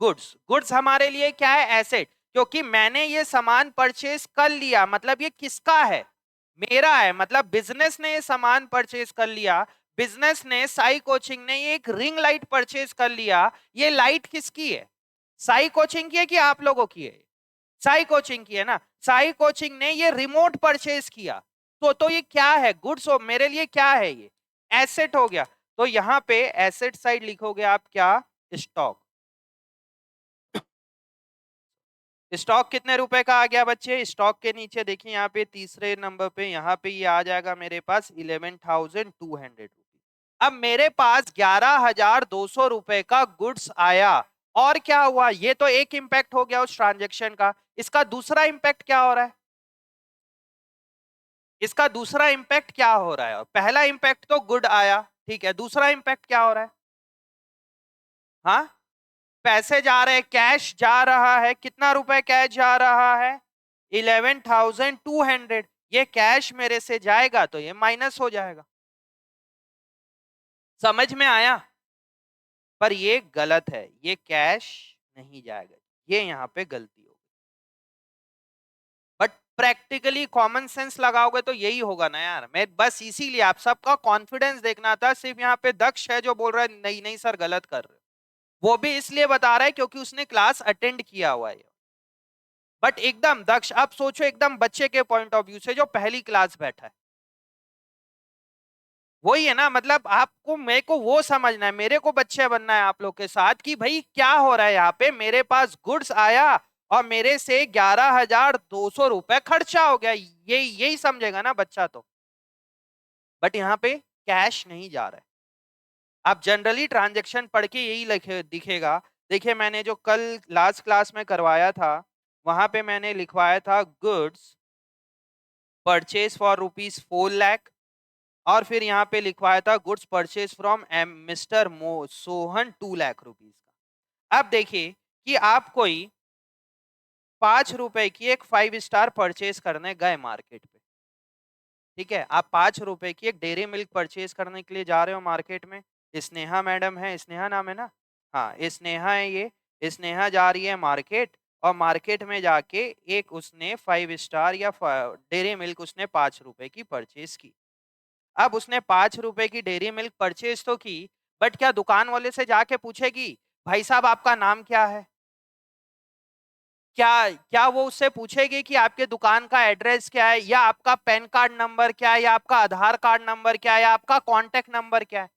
गुड्स। गुड्स हमारे लिए क्या है? एसेट। क्योंकि मैंने ये सामान परचेज कर लिया, मतलब ये किसका है? मेरा है। मतलब बिजनेस ने ये सामान परचेज कर लिया, बिजनेस ने, साई कोचिंग ने ये एक रिंग लाइट परचेज कर लिया। ये लाइट किसकी है? साई कोचिंग की है कि आप लोगों की है? साई कोचिंग की है ना। साई कोचिंग ने ये रिमोट परचेज किया, तो ये क्या है? गुड्स हो मेरे लिए, क्या है ये? एसेट हो गया। तो यहां पे एसेट साइड लिखोगे आप क्या? स्टॉक। स्टॉक कितने रुपए का आ गया बच्चे? स्टॉक के नीचे देखिए यहाँ पे तीसरे नंबर पे, यहाँ पे ये आ जाएगा मेरे पास 11,200 रुपीज। अब मेरे पास 11,200 रुपए का गुड्स आया, और क्या हुआ? ये तो एक इंपैक्ट हो गया उस ट्रांजेक्शन का। इसका दूसरा इंपैक्ट क्या हो रहा है? इसका दूसरा इंपैक्ट क्या हो रहा है? पहला इंपैक्ट तो गुड आया, ठीक है, दूसरा इंपैक्ट क्या हो रहा है? हाँ, पैसे जा रहे हैं, कैश जा रहा है। कितना रुपए कैश जा रहा है? 11,200। ये कैश मेरे से जाएगा तो ये माइनस हो जाएगा। समझ में आया? पर ये गलत है, ये कैश नहीं जाएगा, ये यहां पे गलती होगी। बट प्रैक्टिकली कॉमन सेंस लगाओगे तो यही होगा ना यार। मैं बस इसीलिए आप सबका कॉन्फिडेंस देखना था। सिर्फ यहाँ पे दक्ष है जो बोल रहा है नहीं नहीं सर गलत कर रहे हो, वो भी इसलिए बता रहा है क्योंकि उसने क्लास अटेंड किया हुआ है। बट एकदम दक्ष, अब सोचो एकदम बच्चे के पॉइंट ऑफ व्यू से जो पहली क्लास बैठा है। वही है ना, मतलब आपको, मेरे को वो समझना है, मेरे को बच्चे बनना है आप लोग के साथ कि भाई क्या हो रहा है यहाँ पे। मेरे पास गुड्स आया और मेरे से 11,200 रुपए खर्चा हो गया, यही समझेगा ना बच्चा तो। बट यहाँ पे कैश नहीं जा रहा है। आप जनरली ट्रांजेक्शन पढ़ के यही लिखे दिखेगा। देखिए मैंने जो कल लास्ट क्लास में करवाया था वहां पे मैंने लिखवाया था गुड्स परचेज फॉर ₹4 लाख, और फिर यहाँ पे लिखवाया था goods purchase from M mister Sohan 2 lakh rupees का। अब देखिए कि आप कोई 5 रुपए की एक 5 स्टार परचेज करने गए मार्केट पे, ठीक है, आप 5 रुपए की एक डेयरी मिल्क परचेज करने के लिए जा रहे हो मार्केट में। स्नेहा मैडम है, स्नेहा नाम है ना? हाँ, स्नेहा है ये। स्नेहा जा रही है मार्केट, और मार्केट में जाके एक उसने 5 स्टार या डेयरी मिल्क उसने 5 रुपए की परचेज की। अब उसने 5 रुपए की डेयरी मिल्क परचेज तो की, बट क्या दुकान वाले से जाके पूछेगी भाई साहब आपका नाम क्या है? क्या क्या वो उससे पूछेगी कि आपके दुकान का एड्रेस क्या है, या आपका पैन कार्ड नंबर क्या है, या आपका आधार कार्ड नंबर क्या है, या आपका कॉन्टेक्ट नंबर क्या है?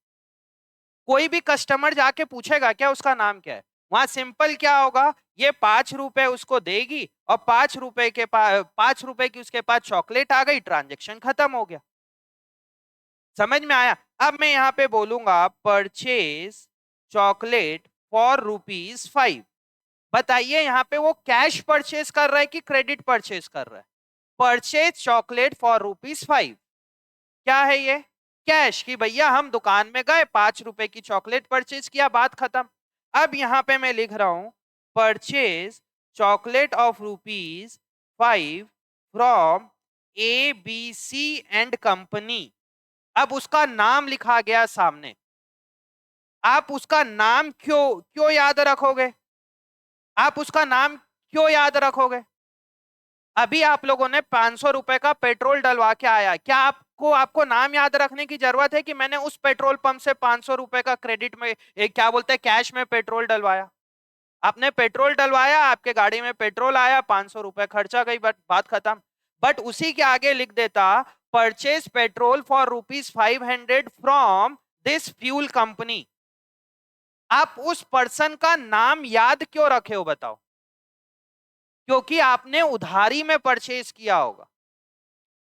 कोई भी कस्टमर जाके पूछेगा क्या उसका नाम क्या है? वहां सिंपल क्या होगा, ये 5 रुपए उसको देगी और 5 रुपए के पास 5 रुपए की उसके पास चॉकलेट आ गई, ट्रांजेक्शन खत्म हो गया। समझ में आया? अब मैं यहाँ पे बोलूंगा परचेज चॉकलेट फॉर ₹5। बताइए यहाँ पे वो कैश परचेज कर रहा है कि क्रेडिट परचेज कर रहा है? Purchase chocolate for ₹5। क्या है ये? कैश। की भैया हम दुकान में गए 5 रुपए की चॉकलेट परचेज किया, बात खत्म। अब यहाँ पे मैं लिख रहा हूं purchase chocolate of ₹5 from ABC and company. अब उसका नाम लिखा गया सामने। आप उसका नाम क्यों क्यों याद रखोगे? आप उसका नाम क्यों याद रखोगे? अभी आप लोगों ने 500 रुपए का पेट्रोल डलवा के आया, क्या आपको नाम याद रखने की जरूरत है कि मैंने उस पेट्रोल पंप से 500 रुपए का क्रेडिट में क्या बोलते हैं कैश में पेट्रोल डलवाया? आपने पेट्रोल डलवाया, आपके गाड़ी में पेट्रोल आया, 500 रुपए खर्चा गई, बट बात खत्म। बट उसी के आगे लिख देता purchase petrol for ₹500 from this fuel company. आप उस पर्सन का नाम याद क्यों रखे हो बताओ? क्योंकि आपने उधारी में परचेज किया होगा।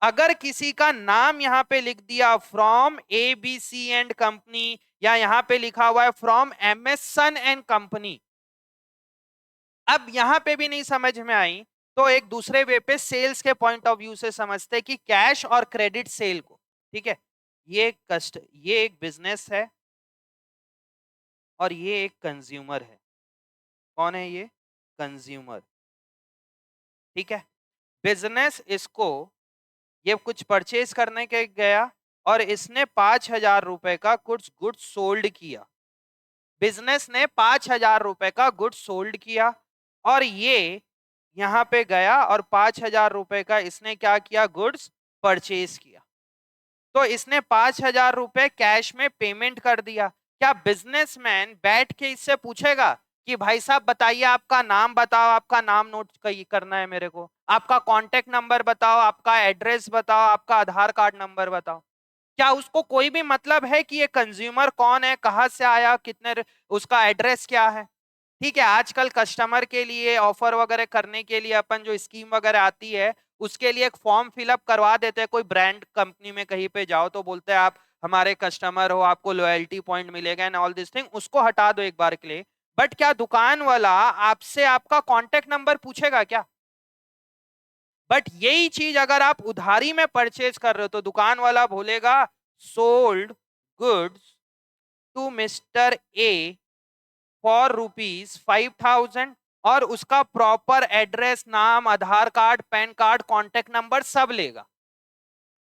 अगर किसी का नाम यहां पे लिख दिया from A B C and company, या यहां पे लिखा हुआ है from M S Son and company, अब यहां पे भी नहीं समझ में आई, तो एक दूसरे वे पे सेल्स के पॉइंट ऑफ व्यू से समझते हैं कि कैश और क्रेडिट सेल को, ठीक है, ये एक बिजनेस है और ये एक कंज्यूमर है। कौन है ये? कंज्यूमर। ठीक है, बिजनेस इसको ये कुछ परचेज करने के गया और इसने 5,000 रुपए का कुछ गुड्स सोल्ड किया। बिजनेस ने 5,000 रुपए का गुड्स सोल्ड किया और ये यहां पे गया और 5,000 रुपए का इसने क्या किया? गुड्स परचेज किया। तो इसने 5,000 रुपए कैश में पेमेंट कर दिया। क्या बिजनेसमैन बैठ के इससे पूछेगा कि भाई साहब बताइए, आपका नाम बताओ, आपका नाम नोट करना है मेरे को, आपका कॉन्टेक्ट नंबर बताओ, आपका एड्रेस बताओ, आपका आधार कार्ड नंबर बताओ? क्या उसको कोई भी मतलब है कि ये कंज्यूमर कौन है, कहां से आया, उसका एड्रेस क्या है? ठीक है, आजकल कस्टमर के लिए ऑफर वगैरह करने के लिए अपन जो स्कीम वगैरह आती है, उसके लिए एक फॉर्म फिलअप करवा देते हैं। कोई ब्रांड कंपनी में कहीं पे जाओ तो बोलते हैं आप हमारे कस्टमर हो, आपको लॉयल्टी पॉइंट मिलेगा एंड ऑल दिस थिंग, उसको हटा दो एक बार के लिए। बट क्या दुकान वाला आपसे आपका कॉन्टेक्ट नंबर पूछेगा क्या? बट यही चीज अगर आप उधारी में परचेज कर रहे हो तो दुकान वाला बोलेगा sold goods to mister A for ₹5,000 और उसका प्रॉपर एड्रेस, नाम, Aadhaar card, pan card, contact number सब लेगा।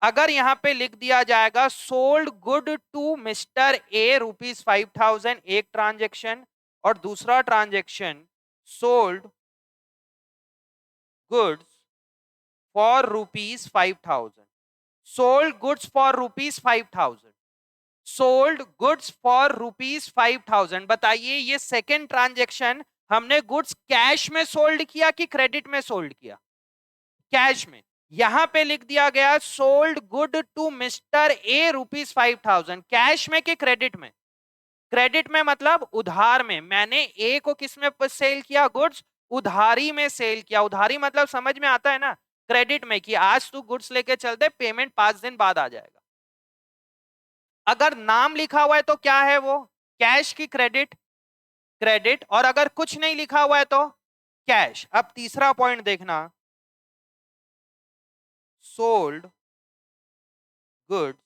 अगर यहां पे लिख दिया जाएगा sold good to mister A ₹5,000, एक ट्रांजेक्शन, और दूसरा transaction sold goods for ₹5,000, sold goods for ₹5,000, sold goods for ₹5,000। बताइए ये सेकेंड ट्रांजेक्शन हमने गुड्स कैश में सोल्ड किया कि क्रेडिट में सोल्ड किया? कैश में। यहां पे लिख दिया गया sold good to mister A ₹5,000, cash में कि क्रेडिट में? क्रेडिट में मतलब उधार में। मैंने ए को किस में सेल किया? गुड्स उधारी में सेल किया। उधारी मतलब समझ में आता है ना? क्रेडिट में कि आज तू गुड्स लेके चल दे, पेमेंट 5 दिन बाद आ जाएगा। अगर नाम लिखा हुआ है तो क्या है वो? कैश की क्रेडिट? क्रेडिट। और अगर कुछ नहीं लिखा हुआ है तो कैश। अब तीसरा पॉइंट देखना, सोल्ड गुड्स,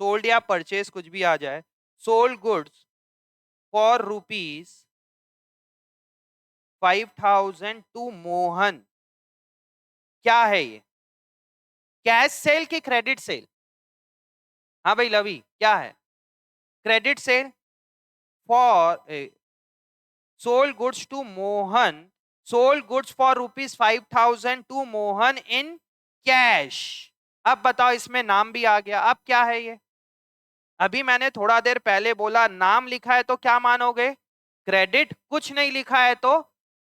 सोल्ड या परचेज कुछ भी आ जाए, sold goods for ₹5,000 to Mohan. क्या है ये? कैश सेल की क्रेडिट सेल? हाँ भाई लवी, क्या है? Credit sale. For sold goods to Mohan, sold goods for ₹5,000 to Mohan in cash. अब बताओ, इसमें नाम भी आ गया। अब क्या है ये? अभी मैंने थोड़ा देर पहले बोला नाम लिखा है तो क्या मानोगे? क्रेडिट। कुछ नहीं लिखा है तो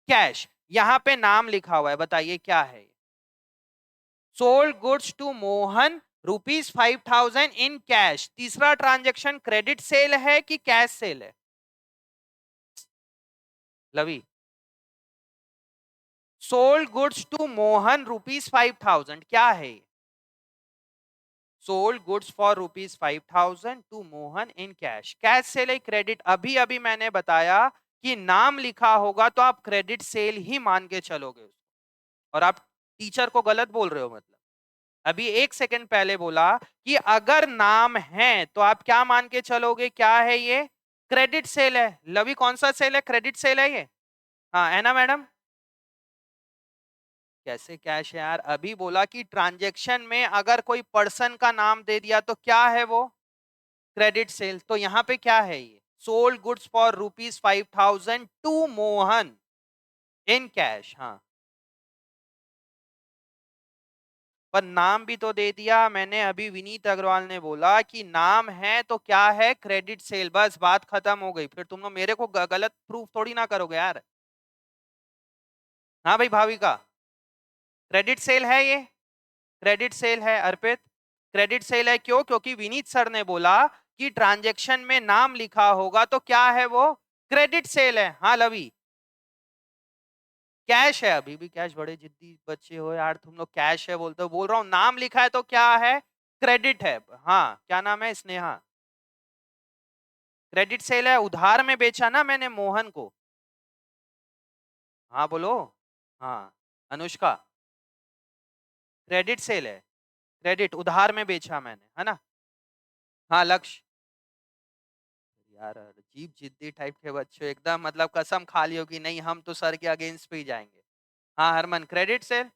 कैश। यहां पे नाम लिखा हुआ है, बताइए क्या है? Sold goods to Mohan ₹5,000 in cash. तीसरा ट्रांजेक्शन क्रेडिट सेल है कि कैश सेल है? Lavi, sold goods to Mohan ₹5,000 क्या है? Sold goods for ₹5,000 to Mohan in cash. Cash sale है क्रेडिट? अभी अभी मैंने बताया कि नाम लिखा होगा तो आप क्रेडिट सेल ही मान के चलोगे उसको, और आप टीचर को गलत बोल रहे हो। मतलब अभी एक सेकंड पहले बोला कि अगर नाम है तो आप क्या मान के चलोगे? क्या है ये? क्रेडिट सेल है। लवी कौन सा सेल है? क्रेडिट सेल है ये। हाँ है ना मैडम? कैसे कैश है यार? अभी बोला कि ट्रांजैक्शन में अगर कोई पर्सन का नाम दे दिया तो क्या है वो? Credit sale. तो यहाँ पे क्या है ये? Sold goods for ₹5,000 to Mohan in cash. हाँ, पर नाम भी तो दे दिया मैंने। अभी विनीत अग्रवाल ने बोला कि नाम है तो क्या है? Credit cell. बस बात खत्म हो गई। फिर तुम लोग मेरे को गलत प्रूफ थोड़ी ना करोगे यार। हाँ भाई भाविका, क्रेडिट सेल है ये? क्रेडिट सेल है अर्पित। क्रेडिट सेल है क्यों? क्योंकि विनीत सर ने बोला कि ट्रांजैक्शन में नाम लिखा होगा तो क्या है वो? क्रेडिट सेल है। हाँ लवी, कैश है, अभी भी कैश। बड़े जिद्दी बच्चे हो यार तुम लोग, कैश है बोलते हो। बोल रहा हूँ नाम लिखा है तो क्या है, क्रेडिट है। हाँ क्या नाम है, स्नेहा। क्रेडिट सेल है, उधार में बेचा ना मैंने मोहन को। हाँ बोलो। हाँ अनुष्का, क्रेडिट सेल है, क्रेडिट उधार में बेचा मैंने, है ना। हाँ लक्ष्य। यार अजीब जिद्दी टाइप के बच्चे हो, एकदम मतलब कसम खा लियो कि नहीं हम तो सर के अगेंस्ट पे ही जाएंगे। हाँ Harman, credit sale.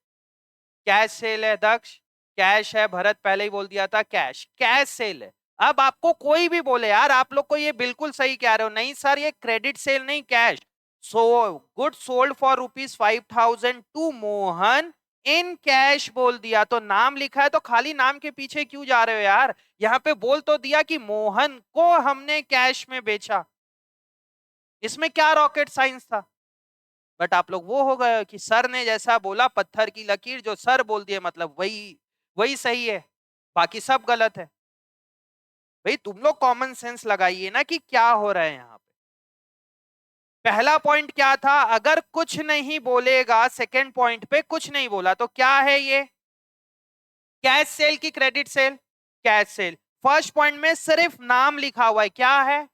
Cash sale है दक्ष, कैश है। भरत पहले ही बोल दिया था कैश, कैश सेल है। अब आपको कोई भी बोले यार, आप लोग को ये बिल्कुल सही कह रहे हो, नहीं सर ये क्रेडिट सेल नहीं cash. So good sold for ₹5,000 to Mohan in cash बोल दिया, तो नाम लिखा है तो खाली नाम के पीछे क्यों जा रहे हो यार। यहाँ पे बोल तो दिया कि मोहन को हमने कैश में बेचा, इसमें क्या रॉकेट साइंस था। बट आप लोग वो हो गए कि सर ने जैसा बोला, पत्थर की लकीर, जो सर बोल दिए मतलब वही वही सही है, बाकी सब गलत है। भाई तुम लोग कॉमन सेंस लगाइए ना कि क्या हो रहा है यहाँ पे। पहला पॉइंट क्या था, अगर कुछ नहीं बोलेगा, सेकंड पॉइंट पे कुछ नहीं बोला तो क्या है ये, कैश सेल की credit sale, cash cell. First point में सिर्फ नाम लिखा हुआ है, क्या है,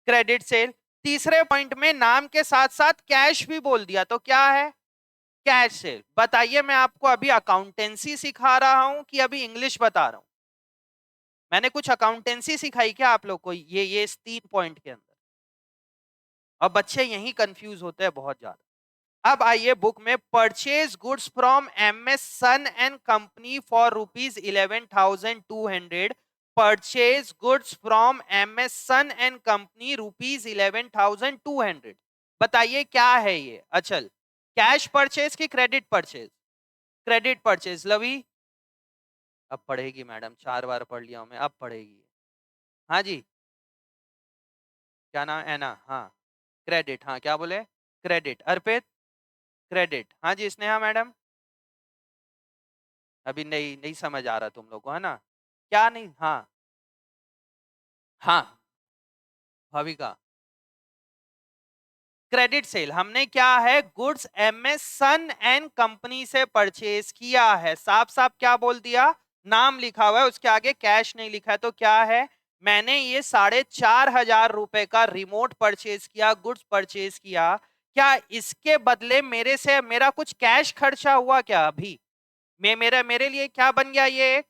क्रेडिट सेल। तीसरे पॉइंट में नाम के साथ साथ कैश भी बोल दिया तो क्या है, कैश सेल। बताइए मैं आपको अभी अकाउंटेंसी सिखा रहा हूं कि अभी इंग्लिश बता रहा हूं। मैंने कुछ अकाउंटेंसी सिखाई क्या आप लोग को, ये इस 3 पॉइंट के अंदर। अब बच्चे यही कंफ्यूज होते हैं बहुत ज्यादा। अब आइए बुक में, purchase goods from MS Son and company for ₹11,200। Purchase goods from MS Son and company ₹11,200। बताइए क्या है ये अचल, कैश परचेज की credit purchase, credit purchase. Lavi अब पढ़ेगी मैडम, 4 बार पढ़ लिया हूं मैं, अब पढ़ेगी। हाँ जी, क्या नाम, एना, हाँ क्रेडिट, हाँ क्या बोले, क्रेडिट। अर्पित, क्रेडिट। हाँ जी स्नेहा मैडम, अभी नहीं नहीं समझ आ रहा तुम लोग को, है ना। क्या नहीं, हाँ हाँ भाविका, क्रेडिट सेल हमने क्या है, goods MS Son and company से परचेज किया है। साफ साफ क्या बोल दिया, नाम लिखा हुआ है, उसके आगे कैश नहीं लिखा है तो क्या है, मैंने ये ₹4,500 का रिमोट परचेज किया, गुड्स परचेज किया। क्या इसके बदले मेरे से मेरा कुछ कैश खर्चा हुआ क्या अभी, मेरे लिए क्या बन गया, ये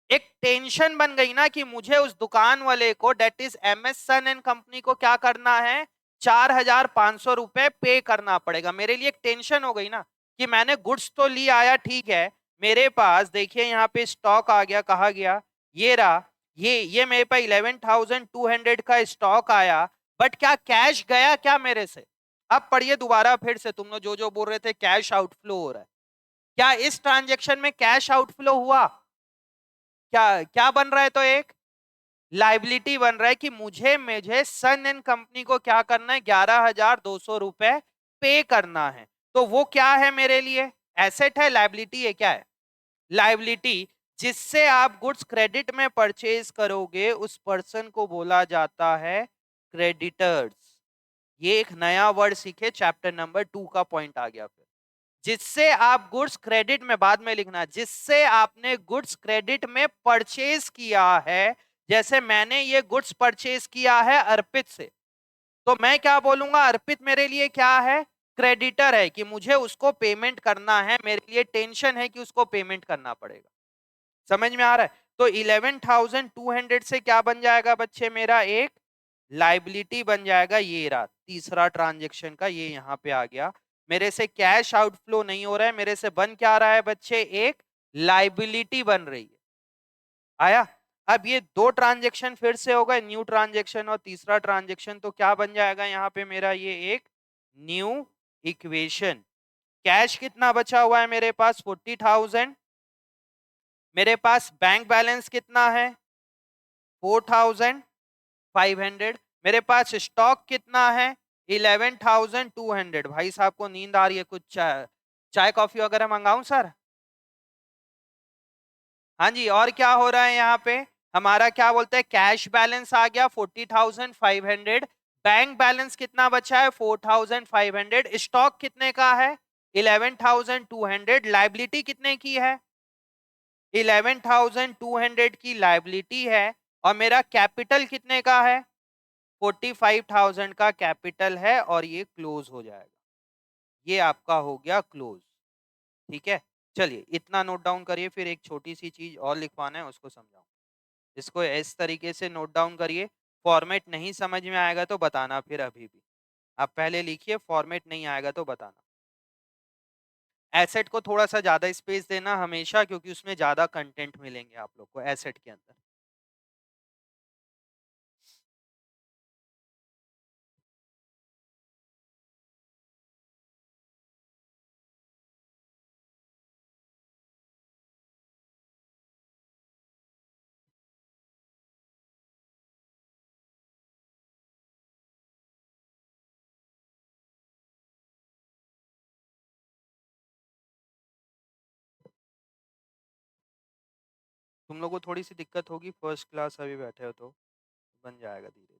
एक टेंशन बन गई ना कि मुझे उस दुकान वाले को, debt is MS Son and company को क्या करना है, ₹4,500 पे करना पड़ेगा। मेरे लिए एक टेंशन हो गई ना कि मैंने गुड्स तो ली आया, ठीक है, मेरे पास देखिए यहाँ पे स्टॉक आ गया, कहा गया, ये रहा, ये मेरे पास 11,200 का स्टॉक आया, बट क्या कैश गया क्या मेरे से। अब पढ़िए दोबारा फिर से, तुम लोग जो बोल रहे थे कैश आउटफ्लो हो रहा है, क्या इस ट्रांजेक्शन में कैश आउटफ्लो हुआ, क्या क्या बन रहा है, तो एक लाइबिलिटी बन रहा है कि मुझे मुझे सन एंड कंपनी को क्या करना है, ₹11,200 पे करना है। तो वो क्या है मेरे लिए, एसेट है, लाइबिलिटी है, क्या है, लाइबिलिटी। जिससे आप गुड्स क्रेडिट में परचेज करोगे उस पर्सन को बोला जाता है क्रेडिटर्स। ये एक नया वर्ड सीखे, चैप्टर नंबर 2 का पॉइंट आ गया। फिर जिससे आप गुड्स क्रेडिट में, बाद में लिखना, जिससे आपने गुड्स क्रेडिट में परचेज किया है। जैसे मैंने ये गुड्स परचेज किया है अर्पित से, तो मैं क्या बोलूंगा, अर्पित मेरे लिए क्या है, क्रेडिटर है, कि मुझे उसको पेमेंट करना है, मेरे लिए टेंशन है कि उसको पेमेंट करना पड़ेगा। समझ में आ रहा है। तो 11,200 से क्या बन जाएगा बच्चे, मेरा एक लाइबिलिटी बन जाएगा। ये रहा तीसरा ट्रांजेक्शन का, ये यहाँ पे आ गया। मेरे से कैश आउटफ्लो नहीं हो रहा है, मेरे से बन क्या रहा है बच्चे, एक लाइबिलिटी बन रही है। आया। अब ये दो ट्रांजेक्शन फिर से होगा, न्यू ट्रांजेक्शन और तीसरा ट्रांजेक्शन, तो क्या बन जाएगा यहाँ पे मेरा, ये एक न्यू इक्वेशन। कैश कितना बचा हुआ है मेरे पास, 40,000। मेरे पास बैंक बैलेंस कितना है, 4,500। मेरे पास स्टॉक कितना है, 11,200। भाई साहब को नींद आ रही है, कुछ चाय चाय कॉफी वगैरह मंगाऊं सर। हाँ जी, और क्या हो रहा है यहाँ पे, हमारा क्या बोलते हैं, कैश बैलेंस आ गया 40,500, बैंक बैलेंस कितना बचा है 4500, स्टॉक कितने का है 11200, लाइबिलिटी कितने की है 11200 की लाइबिलिटी है, और मेरा कैपिटल कितने का है 45,000 का कैपिटल है, और ये क्लोज हो जाएगा। ये आपका हो गया क्लोज। ठीक है, चलिए इतना नोट डाउन करिए, फिर एक छोटी सी चीज और लिखवाना है उसको समझाऊं। इसको इस तरीके से नोट डाउन करिए, फॉर्मेट नहीं समझ में आएगा तो बताना, फिर अभी भी आप पहले लिखिए, फॉर्मेट नहीं आएगा तो बताना। एसेट को थोड़ा सा ज्यादा स्पेस देना हमेशा, क्योंकि उसमें ज्यादा कंटेंट मिलेंगे आप लोग को एसेट के अंदर। तुम लोग को थोड़ी सी दिक्कत होगी, फर्स्ट क्लास अभी बैठे हो तो बन जाएगा धीरे धीरे।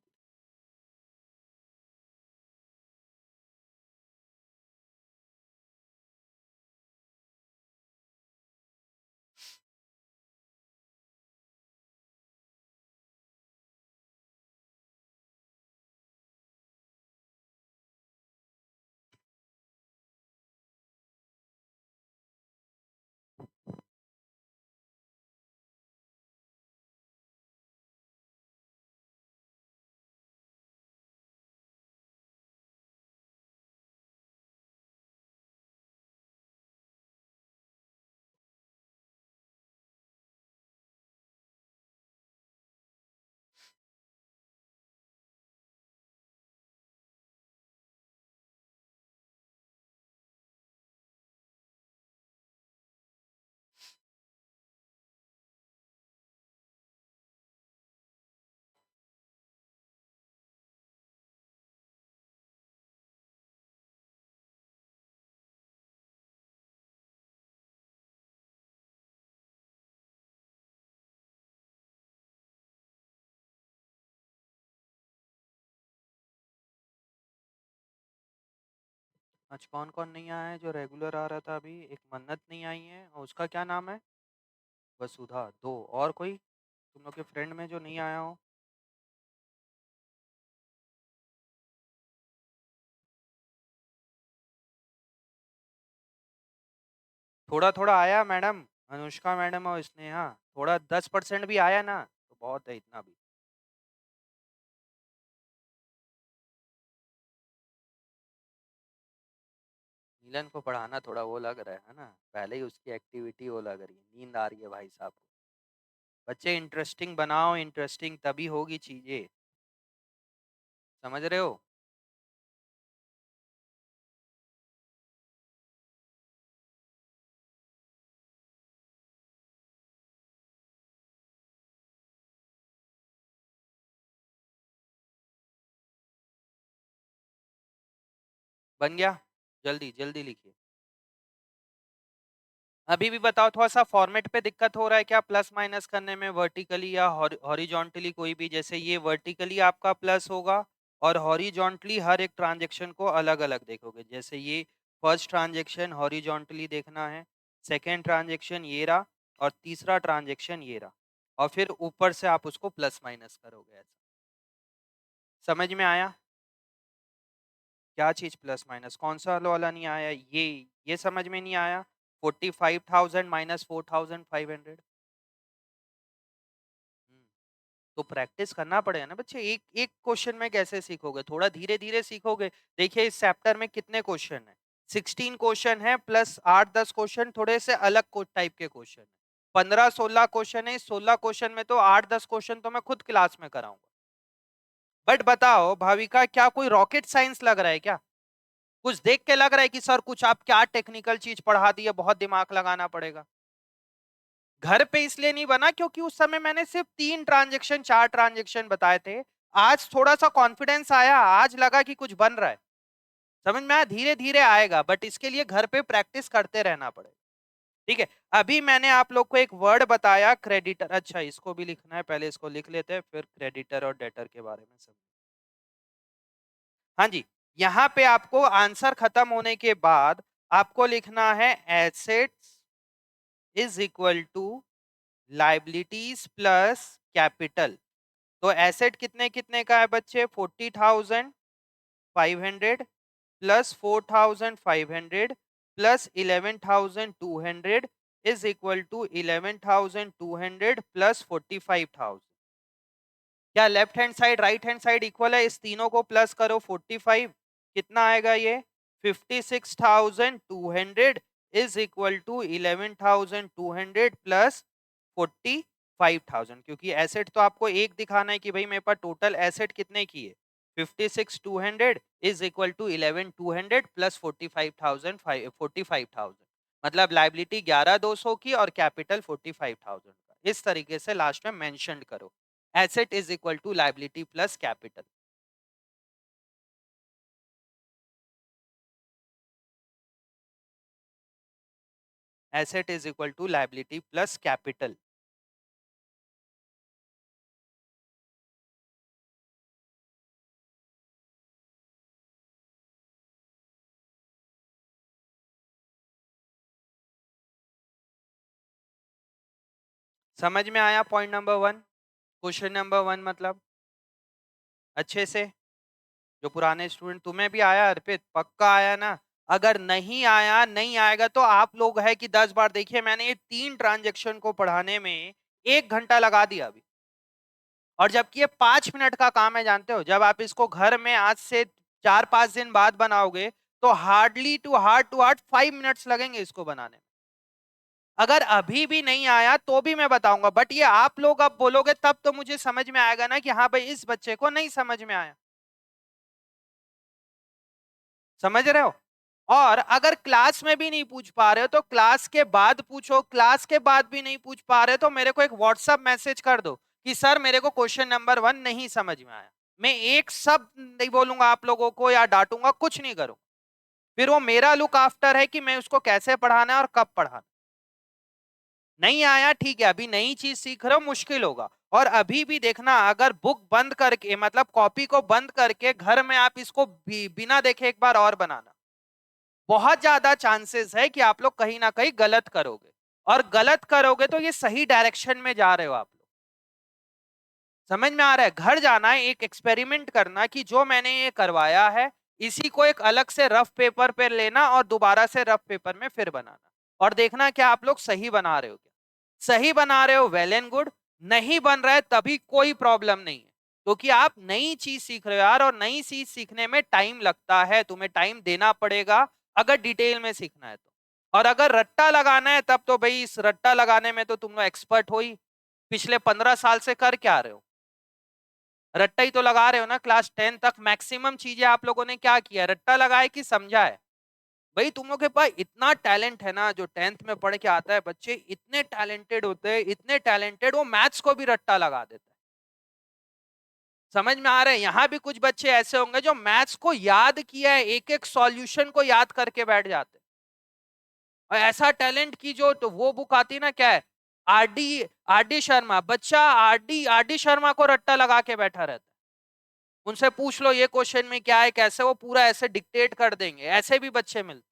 आज कौन कौन नहीं आया है जो रेगुलर आ रहा था? अभी एक मन्नत नहीं आई है, और उसका क्या नाम है? वसुधा। दो और कोई तुम लोग के फ्रेंड में जो नहीं आया हो? थोड़ा थोड़ा आया मैडम, अनुष्का मैडम और स्नेहा, थोड़ा 10% भी आया ना तो बहुत है, इतना भी। नीलन को पढ़ाना थोड़ा वो लग रहा है ना, पहले ही उसकी एक्टिविटी वो लग रही है, नींद आ रही है भाई साहब को। बच्चे इंटरेस्टिंग बनाओ, इंटरेस्टिंग तभी होगी चीजें, समझ रहे हो? बन गया? जल्दी जल्दी लिखिए। अभी भी बताओ, थोड़ा सा फॉर्मेट पे दिक्कत हो रहा है क्या प्लस माइनस करने में, वर्टिकली या हॉरिजॉन्टली कोई भी? जैसे ये वर्टिकली आपका प्लस होगा, और हॉरिजॉन्टली हर एक ट्रांजेक्शन को अलग अलग देखोगे। जैसे ये फर्स्ट ट्रांजेक्शन हॉरिजॉन्टली देखना है, सेकेंड ट्रांजेक्शन ये रहा, और तीसरा ट्रांजेक्शन ये रहा, और फिर ऊपर से आप उसको प्लस माइनस करोगे ऐसा। समझ में आया? क्या चीज प्लस माइनस, कौन सा वाला नहीं आया? ये समझ में नहीं आया? 45,000 माइनस 4,500। तो प्रैक्टिस करना पड़ेगा ना बच्चे, एक एक क्वेश्चन में कैसे सीखोगे, थोड़ा धीरे धीरे सीखोगे। देखिए इस चैप्टर में कितने क्वेश्चन है, 16 क्वेश्चन है, प्लस 8-10 क्वेश्चन थोड़े से अलग टाइप के क्वेश्चन है, 15-16 क्वेश्चन है। 16 क्वेश्चन में तो 8-10 क्वेश्चन तो मैं खुद क्लास में कराऊंगा। बट बताओ भाविका, क्या कोई रॉकेट साइंस लग रहा है क्या? कुछ देख के लग रहा है कि सर कुछ आप क्या टेक्निकल चीज पढ़ा दी है, बहुत दिमाग लगाना पड़ेगा? घर पे इसलिए नहीं बना क्योंकि उस समय मैंने सिर्फ 3 ट्रांजेक्शन 4 ट्रांजेक्शन बताए थे। आज थोड़ा सा कॉन्फिडेंस आया, आज लगा कि कुछ बन रहा है, समझ में आया? धीरे धीरे आएगा, बट इसके लिए घर पे प्रैक्टिस करते रहना पड़ेगा। ठीक है, अभी मैंने आप लोग को एक वर्ड बताया क्रेडिटर। अच्छा इसको भी लिखना है, पहले इसको लिख लेते हैं, फिर क्रेडिटर और डेटर के बारे में सब। हाँ जी, यहाँ पे आपको आंसर खत्म होने के बाद आपको लिखना है assets is equal to liabilities plus capital. तो एसेट कितने कितने का है बच्चे? 40,500 plus 4,500 plus 11,200 is equal to 11,200 plus 45,000। क्या left hand side right hand side equal है? इस तीनों को प्लस करो 45, कितना आएगा ये? 56,200 इज इक्वल टू 11,200 प्लस 45,000। क्योंकि एसेट तो आपको एक दिखाना है कि भाई मेरे पास टोटल एसेट कितने की है, 56,200 इज इक्वल टू 11,200 प्लस 45,000 45,000। मतलब लाइबिलिटी 11,200 की और कैपिटल 45,000 का। इस तरीके से लास्ट में मेंशन करो, asset is equal to liability plus capital. Asset is equal to liability plus capital. समझ में आया पॉइंट नंबर 1? क्वेश्चन नंबर 1 मतलब अच्छे से? जो पुराने स्टूडेंट, तुम्हें भी आया अर्पित? पक्का आया ना? अगर नहीं आया, नहीं आएगा तो आप लोग है कि 10 बार देखिए, मैंने ये 3 ट्रांजैक्शन को पढ़ाने में 1 घंटा लगा दिया अभी, और जबकि ये 5 मिनट का काम है। जानते हो, जब आप इसको घर में आज से 4-5 दिन बाद बनाओगे तो हार्ड टू हार्ड 5 मिनट्स लगेंगे इसको बनाने में। अगर अभी भी नहीं आया तो भी मैं बताऊंगा, बट ये आप लोग अब बोलोगे तब तो मुझे समझ में आएगा ना कि हाँ भाई इस बच्चे को नहीं समझ में आया। समझ रहे हो? और अगर क्लास में भी नहीं पूछ पा रहे हो तो क्लास के बाद पूछो, क्लास के बाद भी नहीं पूछ पा रहे तो मेरे को एक व्हाट्सएप मैसेज कर दो कि सर मेरे को क्वेश्चन नंबर 1 नहीं समझ में आया। मैं एक शब्द नहीं बोलूंगा आप लोगों को या डांटूंगा, कुछ नहीं करूंगा। फिर वो मेरा लुक आफ्टर है कि मैं उसको कैसे पढ़ाना है और कब पढ़ाना। नहीं आया ठीक है, अभी नई चीज सीख रहे हो, मुश्किल होगा। और अभी भी देखना, अगर बुक बंद करके मतलब कॉपी को बंद करके घर में आप इसको बिना देखे एक बार और बनाना, बहुत ज्यादा चांसेस है कि आप लोग कहीं ना कहीं गलत करोगे। और गलत करोगे तो ये सही डायरेक्शन में जा रहे हो आप लोग। समझ में आ रहा है? घर जाना है, एक एक्सपेरिमेंट करना कि जो मैंने ये करवाया है इसी को एक अलग से रफ पेपर पे लेना और दोबारा से रफ पेपर में फिर बनाना, और देखना क्या आप लोग सही बना रहे हो। क्या सही बना रहे हो, वेल एंड गुड। नहीं बन रहा है तभी कोई प्रॉब्लम नहीं है, क्योंकि आप नई चीज सीख रहे हो यार, और नई चीज सीखने में टाइम लगता है, तुम्हें टाइम देना पड़ेगा अगर डिटेल में सीखना है तो। और अगर रट्टा लगाना है तब तो भाई इस रट्टा लगाने में तो तुम लोग एक्सपर्ट हो ही। पिछले 15 साल से कर क्या रहे हो? रट्टा ही तो लगा रहे हो ना। क्लास 10 तक मैक्सिमम चीजें आप लोगों ने क्या किया, रट्टा लगाए कि समझा है? भाई तुम लोग के पास इतना टैलेंट है ना, जो 10th में पढ़ के आता है, बच्चे इतने टैलेंटेड होते हैं, इतने टैलेंटेड, वो मैथ्स को भी रट्टा लगा देते हैं। समझ में आ रहा है? यहाँ भी कुछ बच्चे ऐसे होंगे जो मैथ्स को याद किया है, एक एक सॉल्यूशन को याद करके बैठ जाते हैं। और ऐसा टैलेंट की जो तो वो बुक आती ना, क्या है, आरडी आरडी शर्मा, बच्चा आरडी आरडी शर्मा को रट्टा लगा के बैठा रहता है। उनसे पूछ लो ये क्वेश्चन में क्या है कैसे, वो पूरा ऐसे डिक्टेट कर देंगे। ऐसे भी बच्चे मिलते हैं।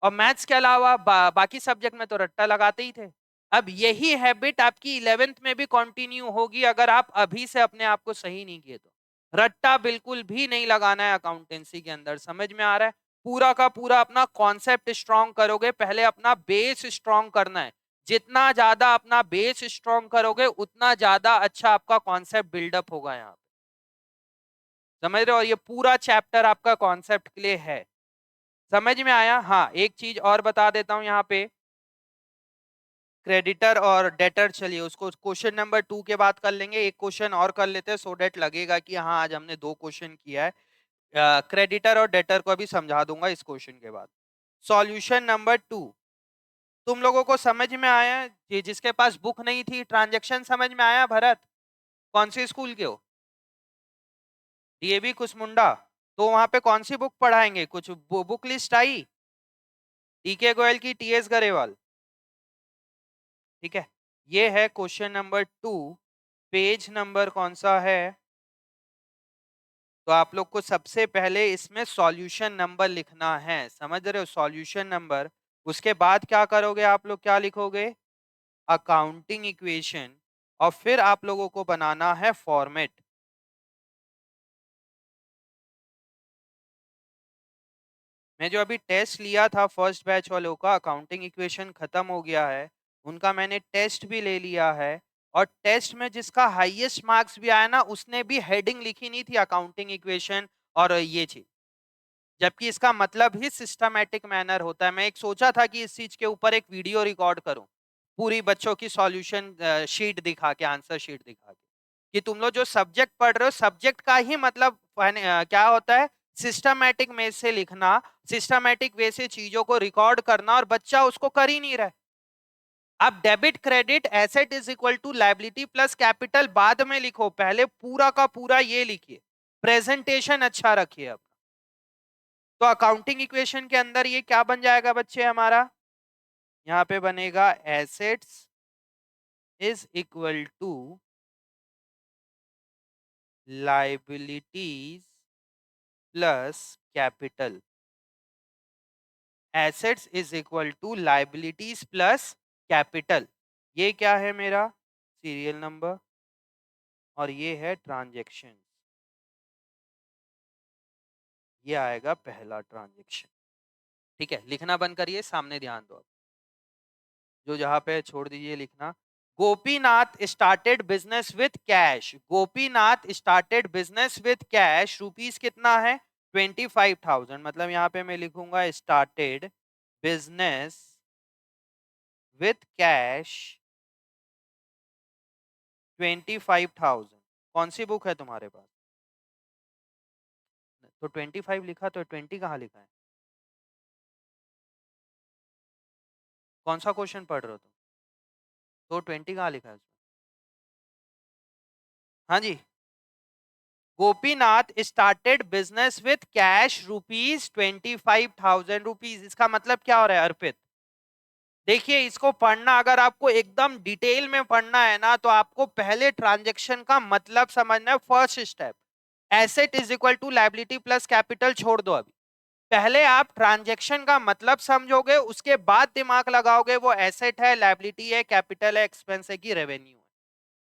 और मैथ्स के अलावा बाकी सब्जेक्ट में तो रट्टा लगाते ही थे। अब यही हैबिट आपकी 11th में भी कंटिन्यू होगी अगर आप अभी से अपने आप को सही नहीं किए तो। रट्टा बिल्कुल भी नहीं लगाना है अकाउंटेंसी के अंदर। समझ में आ रहा है? पूरा का पूरा अपना कॉन्सेप्ट स्ट्रांग करोगे, पहले अपना बेस स्ट्रांग करना है। जितना ज्यादा अपना बेस स्ट्रांग करोगे उतना ज्यादा अच्छा आपका कॉन्सेप्ट बिल्डअप होगा यहाँ पे। समझ रहे हो? और ये पूरा चैप्टर आपका कॉन्सेप्ट के लिए है। समझ में आया? हाँ, एक चीज और बता देता हूं यहाँ पे, क्रेडिटर और डेटर, चलिए उसको क्वेश्चन नंबर 2 के बाद कर लेंगे। एक क्वेश्चन और कर लेते हैं सो डेट लगेगा कि हाँ आज हमने 2 क्वेश्चन किया है। क्रेडिटर और डेटर को भी समझा दूंगा इस क्वेश्चन के बाद। सॉल्यूशन नंबर 2 तुम लोगों को समझ में आया? जिसके पास बुक नहीं थी, ट्रांजैक्शन समझ में आया? भरत, कौन सी स्कूल के हो? डीएवी कुसमुंडा। तो वहां पे कौन सी बुक पढ़ाएंगे? कुछ बुक लिस्ट आई? टीके गोयल की, टीएस गरेवाल? ठीक है, ये है क्वेश्चन नंबर 2। पेज नंबर कौन सा है? तो आप लोग को सबसे पहले इसमें सॉल्यूशन नंबर लिखना है, समझ रहे हो, सॉल्यूशन नंबर। उसके बाद क्या करोगे आप लोग, क्या लिखोगे, अकाउंटिंग इक्वेशन, और फिर आप लोगों को बनाना है फॉर्मेट। मैं जो अभी टेस्ट लिया था फर्स्ट बैच वालों का, अकाउंटिंग इक्वेशन खत्म हो गया है, उनका मैंने टेस्ट भी ले लिया है। और टेस्ट में जिसका हाईएस्ट मार्क्स भी आया ना, उसने भी हेडिंग लिखी नहीं थी अकाउंटिंग इक्वेशन और ये चीज, जबकि इसका मतलब ही सिस्टमैटिक मैनर होता है। मैं एक सोचा था कि इस चीज के ऊपर एक वीडियो रिकॉर्ड करूं, पूरी बच्चों की सॉल्यूशन शीट दिखा के, आंसर शीट दिखा के, कि तुम लोग जो सब्जेक्ट पढ़ रहे हो, सब्जेक्ट का ही मतलब क्या होता है, सिस्टमैटिक वे से लिखना, सिस्टमैटिक वे से चीजों को रिकॉर्ड करना, और बच्चा उसको कर ही नहीं रहा है। आप debit credit asset is equal to liability plus capital बाद में लिखो, पहले पूरा का पूरा ये लिखिए, प्रेजेंटेशन अच्छा रखिए अब। तो अकाउंटिंग इक्वेशन के अंदर ये क्या बन जाएगा बच्चे हमारा, यहाँ पे बनेगा assets is equal to liabilities plus capital. Assets is equal to liabilities plus capital. ये क्या है मेरा, सीरियल नंबर, और ये है ट्रांजैक्शन। ये आएगा पहला ट्रांजैक्शन। ठीक है, लिखना बंद करिए, सामने ध्यान दो। जो जहां पे छोड़ दीजिए लिखना। Gopinath started business with cash, Gopinath started business with cash, rupees कितना है, 25,000। मतलब यहाँ पे मैं लिखूंगा स्टार्टेड बिजनेस विथ कैश 25,000। कौन सी बुक है तुम्हारे पास, तो 25 लिखा, तो 20 कहाँ लिखा है, कौन सा क्वेश्चन पढ़ रहे हो तुम, तो 20 कहाँ लिखा है उसमें। हाँ जी, Gopinath started business with cash rupees 25,000 rupees. इसका मतलब क्या हो रहा है अर्पित, देखिए इसको पढ़ना, अगर आपको एकदम डिटेल में पढ़ना है ना, तो आपको पहले ट्रांजैक्शन का मतलब समझना है, first step. Asset is equal to liability plus capital छोड़ दो अभी, पहले आप ट्रांजैक्शन का मतलब समझोगे, उसके बाद दिमाग लगाओगे वो एसेट है, लाइबिलिटी है, कैपिटल है, एक्सपेंस है कि रेवेन्यू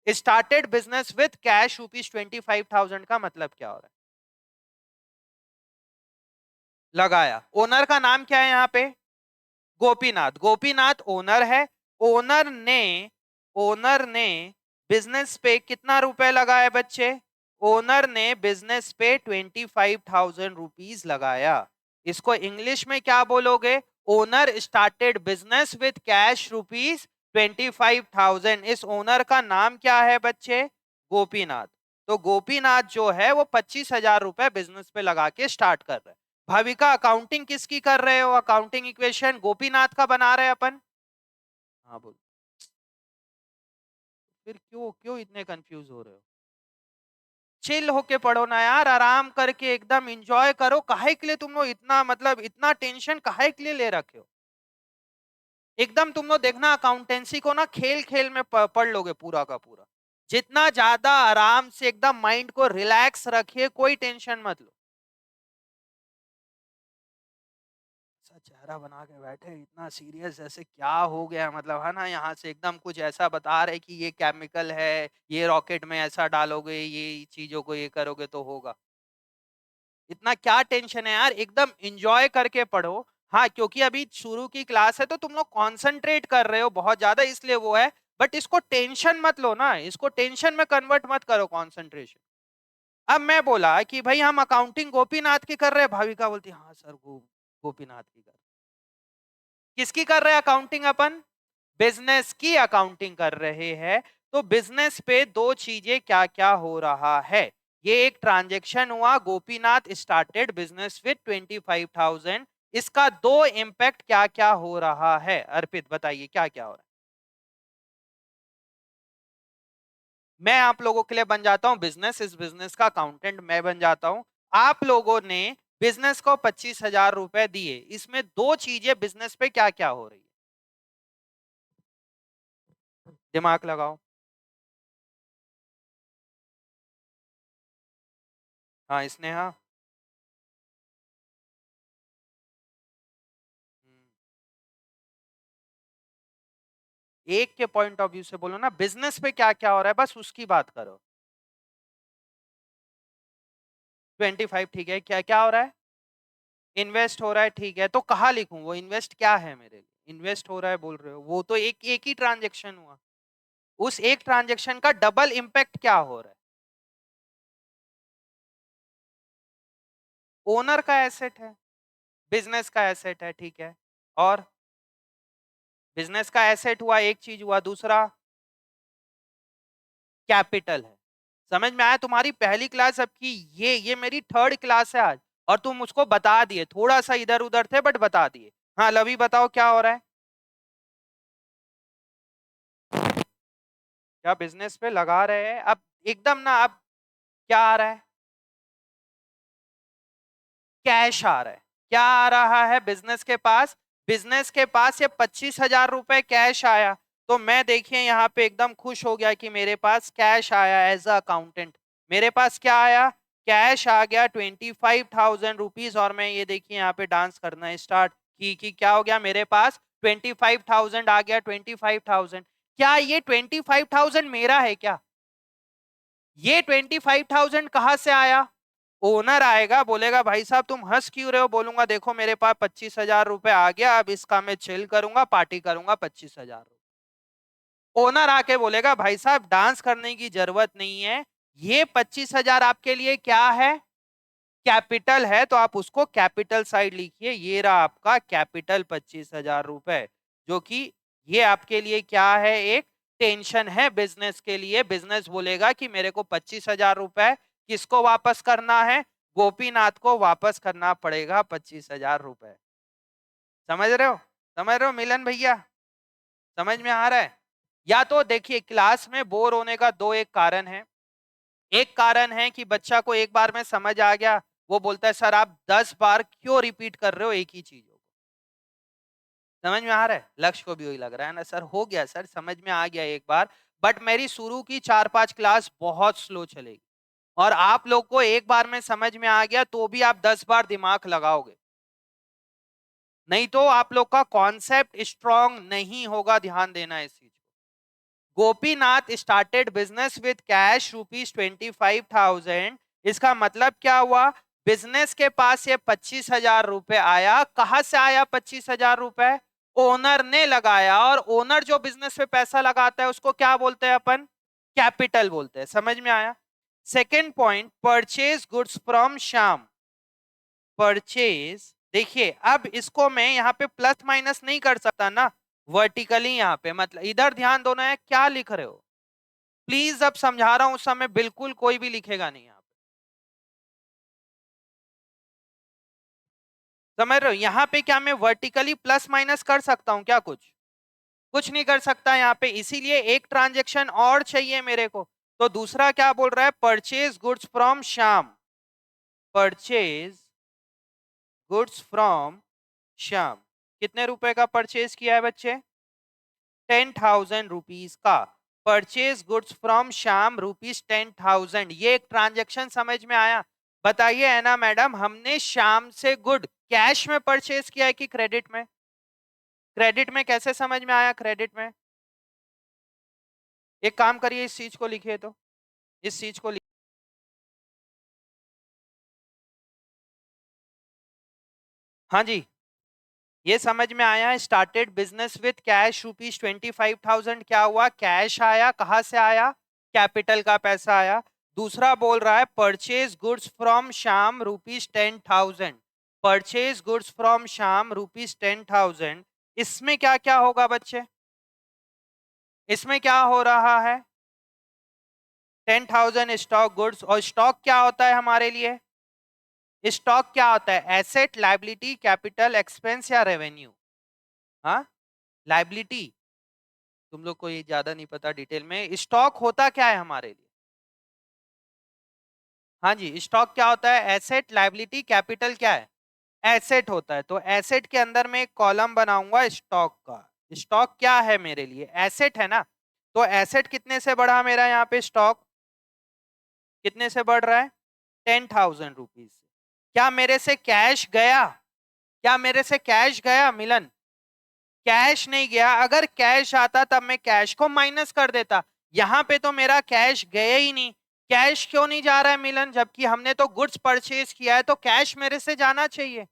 है। Started business with cash rupees 25,000 का मतलब क्या हो रहा है, लगाया। ओनर का नाम क्या है यहाँ पे, गोपीनाथ, गोपीनाथ ओनर है। ओनर ने ओनर ने बिजनेस पे कितना रुपए लगाए बच्चे, ओनर ने बिजनेस पे 25,000 रुपीज लगाया। इसको इंग्लिश में क्या बोलोगे, owner started business with cash rupees 25,000। इस ओनर का नाम क्या है बच्चे, गोपीनाथ। तो गोपीनाथ जो है वो 25,000 रुपए बिजनेस पे लगा के स्टार्ट कर रहे हैं। भाविका अकाउंटिंग किसकी कर रहे हो, अकाउंटिंग इक्वेशन गोपीनाथ का बना रहे हैं अपन। हाँ बोल, फिर क्यों क्यों इतने कंफ्यूज हो रहे हो, चिल होके पढ़ो ना यार, आराम करके एकदम एंजॉय करो। काहे के लिए तुम लोग इतना, मतलब इतना टेंशन काहे के लिए ले रखे हो। एकदम तुम लोग देखना अकाउंटेंसी को ना खेल खेल में पढ़ लोगे पूरा का पूरा। जितना ज्यादा आराम से एकदम माइंड को रिलैक्स रखिए, कोई टेंशन मत लो। ऐसा चेहरा बना के बैठे इतना सीरियस, जैसे क्या हो गया, मतलब है ना, यहाँ से एकदम कुछ ऐसा बता रहे कि ये केमिकल है, ये रॉकेट में ऐसा डालोगे, ये चीजों को ये करोगे तो होगा। इतना क्या टेंशन है यार, एकदम एंजॉय करके पढ़ो। हाँ, क्योंकि अभी शुरू की क्लास है तो तुम लोग कंसंट्रेट कर रहे हो बहुत ज्यादा, इसलिए वो है। बट इसको टेंशन मत लो ना, इसको टेंशन में कन्वर्ट मत करो कंसंट्रेशन। अब मैं बोला कि भाई हम अकाउंटिंग गोपीनाथ की कर रहे हैं, भाविका बोलती हाँ सर गोपीनाथ की कर, किसकी कर रहे हैं अकाउंटिंग अपन, बिजनेस की अकाउंटिंग कर रहे हैं। तो बिजनेस पे दो चीजें क्या क्या हो रहा है, ये एक ट्रांजैक्शन हुआ, गोपीनाथ स्टार्टेड बिजनेस विद 25,000। इसका दो इंपैक्ट क्या क्या हो रहा है, अर्पित बताइए क्या क्या हो रहा है। मैं आप लोगों के लिए बन जाता हूं बिजनेस, इस बिजनेस का अकाउंटेंट मैं बन जाता हूं। आप लोगों ने बिजनेस को 25,000 रुपए दिए, इसमें दो चीजें बिजनेस पे क्या क्या हो रही है, दिमाग लगाओ। हाँ स्नेहा। एक के पॉइंट ऑफ व्यू से बोलो ना, बिजनेस पे क्या क्या हो रहा है बस उसकी बात करो। 25 ठीक है, क्या क्या हो रहा है? इन्वेस्ट हो रहा है, ठीक है, तो कहाँ लिखूं वो इन्वेस्ट क्या है मेरे लिए? इन्वेस्ट हो रहा है बोल रहे हो, वो तो एक एक ही ट्रांजेक्शन हुआ। उस एक ट्रांजेक्शन का डबल इंपैक्ट क्या हो रहा है? ओनर का एसेट है, बिजनेस का एसेट है, ठीक है। और बिजनेस का एसेट हुआ, एक चीज हुआ, दूसरा कैपिटल है। समझ में आया? तुम्हारी पहली क्लास अब की, ये मेरी थर्ड क्लास है आज, और तुम उसको बता दिए, थोड़ा सा इधर उधर थे बट बता दिए। हाँ लवी बताओ क्या हो रहा है? क्या बिजनेस पे लगा रहे हैं अब एकदम ना, अब क्या आ रहा है? कैश आ रहा है। क्या आ रहा है बिजनेस के पास? बिजनेस के पास ये 25,000 रुपए कैश आया। तो मैं देखिए यहाँ पे एकदम खुश हो गया कि मेरे पास कैश आया एज अ अकाउंटेंट। मेरे पास क्या आया? कैश आ गया 25,000 रुपीज। और मैं ये देखिए यहाँ पे डांस करना स्टार्ट की क्या हो गया मेरे पास? 25,000 आ गया, 25,000। क्या ये 25,000 मेरा है क्या? ये 25,000 कहां से आया? ओनर आएगा, बोलेगा भाई साहब तुम हंस क्यों रहे हो? बोलूंगा देखो मेरे पास 25,000 रुपए आ गया, अब इसका मैं चिल करूंगा, पार्टी करूंगा 25,000। ओनर आके बोलेगा भाई साहब डांस करने की जरूरत नहीं है, ये 25,000 आपके लिए क्या है? कैपिटल है, तो आप उसको कैपिटल साइड लिखिए। ये रहा आपका कैपिटल 25,000 रुपए, जो कि ये आपके लिए क्या है? एक टेंशन है बिजनेस के लिए। बिजनेस बोलेगा कि मेरे को 25,000 रुपए किसको वापस करना है? गोपीनाथ को वापस करना पड़ेगा 25,000 रुपए। समझ रहे हो? समझ रहे हो मिलन भैया? समझ में आ रहा है? या तो देखिए क्लास में बोर होने का दो एक कारण है। एक कारण है कि बच्चा को एक बार में समझ आ गया, वो बोलता है सर आप 10 बार क्यों रिपीट कर रहे हो एक ही चीज को? समझ में आ रहा है? लक्ष्य को भी वही लग रहा है ना, सर हो गया, सर समझ में आ गया एक बार, बट मेरी शुरू की 4-5 क्लास बहुत स्लो चलेगी, और आप लोग को एक बार में समझ में आ गया तो भी आप 10 बार दिमाग लगाओगे, नहीं तो आप लोग का कॉन्सेप्ट स्ट्रांग नहीं होगा। ध्यान देना इस चीज को। Gopinath started business with cash ₹25,000। इसका मतलब क्या हुआ? बिजनेस के पास ये 25,000 रुपए आया। कहां से आया 25,000 रुपए? ओनर ने लगाया, और ओनर जो बिजनेस पे पैसा लगाता है उसको क्या बोलते हैं अपन? कैपिटल बोलते हैं। समझ में आया? Second point, purchase goods from Shyam. Purchase, देखिए अब इसको मैं यहाँ पे प्लस माइनस नहीं कर सकता ना, वर्टिकली यहाँ पे, मतलब इधर ध्यान दो ना, क्या लिख रहे हो प्लीज? अब समझा रहा हूं, उस समय बिल्कुल कोई भी लिखेगा नहीं यहाँ पे। समझ रहे हो? यहाँ पे क्या मैं वर्टिकली प्लस माइनस कर सकता हूँ क्या? कुछ कुछ नहीं कर सकता यहाँ पे, इसीलिए एक ट्रांजेक्शन और चाहिए मेरे को। तो दूसरा क्या बोल रहा है? Purchase goods from Shyam. Purchase goods from Shyam. कितने रुपए का परचेज किया है बच्चे? 10,000 रुपीज का। Purchase goods from Shyam ₹10,000। ये एक ट्रांजेक्शन समझ में आया? बताइए है ना मैडम, हमने श्याम से गुड कैश में परचेज किया है कि क्रेडिट में? क्रेडिट में कैसे समझ में आया? क्रेडिट में एक काम करिए, इस चीज को लिखिए, तो इस चीज को हाँ जी, ये समझ में आया। Started business with cash ₹25,000। क्या हुआ? कैश आया। कहां से आया? कैपिटल का पैसा आया। दूसरा बोल रहा है purchase goods from Shyam ₹10,000। Purchase goods from Shyam ₹10,000। इसमें क्या क्या होगा बच्चे? इसमें क्या हो रहा है? 10,000 स्टॉक गुड्स। और स्टॉक क्या होता है हमारे लिए? स्टॉक क्या होता है? एसेट, लाइबिलिटी, कैपिटल, एक्सपेंस या रेवेन्यू? हाँ, लाइबिलिटी। तुम लोग को ये ज्यादा नहीं पता डिटेल में। स्टॉक होता क्या है हमारे लिए? हाँ जी, स्टॉक क्या होता है? एसेट, लाइबिलिटी, कैपिटल क्या है? एसेट होता है। तो एसेट के अंदर में एक कॉलम बनाऊंगा स्टॉक का। स्टॉक क्या है मेरे लिए? एसेट है ना। तो एसेट कितने से बढ़ा मेरा यहाँ पे? स्टॉक कितने से बढ़ रहा है? 10,000 रुपीज। क्या मेरे से कैश गया? क्या मेरे से कैश गया मिलन? कैश नहीं गया। अगर कैश आता तब मैं कैश को माइनस कर देता। यहां पे तो मेरा कैश गया ही नहीं। कैश क्यों नहीं जा रहा है मिलन? जबकि हमने तो गुड्स परचेज किया है, तो कैश मेरे से जाना चाहिए,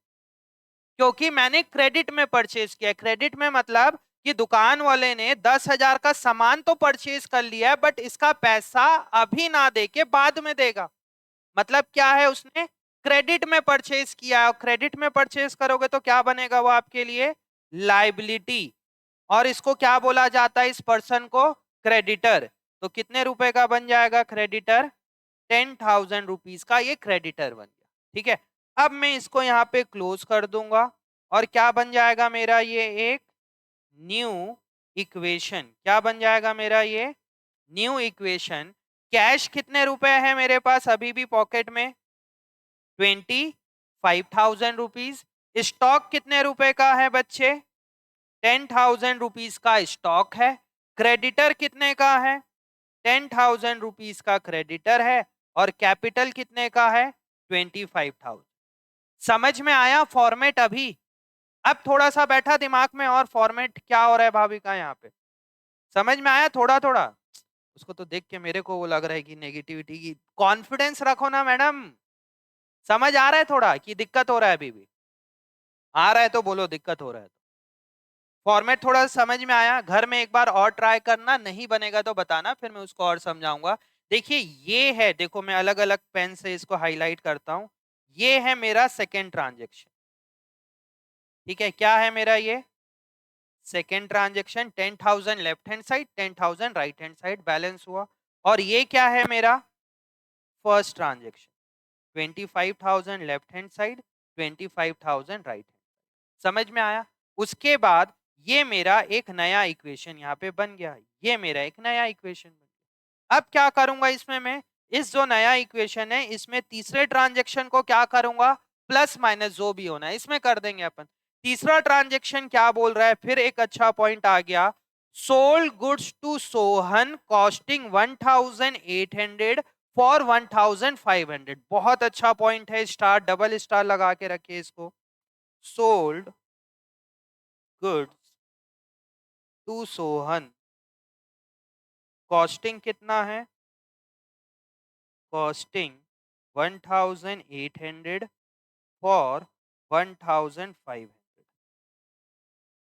क्योंकि मैंने क्रेडिट में परचेज किया। क्रेडिट में मतलब कि दुकान वाले ने 10,000 का सामान तो परचेज कर लिया है, बट इसका पैसा अभी ना दे के बाद में देगा। मतलब क्या है, उसने क्रेडिट में परचेज किया। और क्रेडिट में परचेज करोगे तो क्या बनेगा वो आपके लिए? लाइबिलिटी। और इसको क्या बोला जाता है? इस पर्सन को क्रेडिटर। तो कितने रुपए का बन जाएगा क्रेडिटर? 10,000 रुपीज का ये क्रेडिटर बन गया। ठीक है, अब मैं इसको यहाँ पे क्लोज कर दूंगा और क्या बन जाएगा मेरा? ये एक न्यू इक्वेशन। क्या बन जाएगा मेरा? ये न्यू इक्वेशन। कैश कितने रुपए है मेरे पास अभी भी पॉकेट में? 25,000 रुपीज। स्टॉक कितने रुपए का है बच्चे? 10,000 रुपीज का स्टॉक है। क्रेडिटर कितने का है? 10,000 रुपीज का क्रेडिटर है। और कैपिटल कितने का है? 25,000। समझ में आया फॉर्मेट अभी? अब थोड़ा सा बैठा दिमाग में, और फॉर्मेट क्या हो रहा है भाभी का यहाँ पे? समझ में आया थोड़ा थोड़ा? उसको तो देख के मेरे को वो लग रहा है कि नेगेटिविटी की। कॉन्फिडेंस रखो ना मैडम। समझ आ रहा है थोड़ा कि दिक्कत हो रहा है? अभी भी आ रहा है तो बोलो दिक्कत हो रहा है। फॉर्मेट थोड़ा समझ में आया? घर में एक बार और ट्राई करना, नहीं बनेगा तो बताना, फिर मैं उसको और समझाऊंगा। देखिए ये है, देखो मैं अलग अलग पेन से इसको हाईलाइट करता हूं। ये है मेरा सेकेंड ट्रांजेक्शन। ठीक है, क्या है मेरा ये? Second transaction. 10,000 left hand side, 10,000 right hand side balance हुआ। और ये क्या है मेरा? First transaction. 25,000 left hand side, 25,000 right hand. समझ में आया? उसके बाद ये मेरा एक नया इक्वेशन यहाँ पे बन गया। ये मेरा एक नया इक्वेशन बन गया। अब क्या करूंगा इसमें मैं? इस जो नया इक्वेशन है इसमें तीसरे ट्रांजेक्शन को क्या करूंगा? प्लस माइनस जो भी होना है इसमें कर देंगे अपन। तीसरा ट्रांजेक्शन क्या बोल रहा है? फिर एक अच्छा पॉइंट आ गया। Sold goods to Sohan costing 1,800 for 1,500। बहुत अच्छा पॉइंट है, स्टार डबल स्टार लगा के रखिए इसको। Sold goods to Sohan, costing कितना है? Costing 1,800 for 1,500।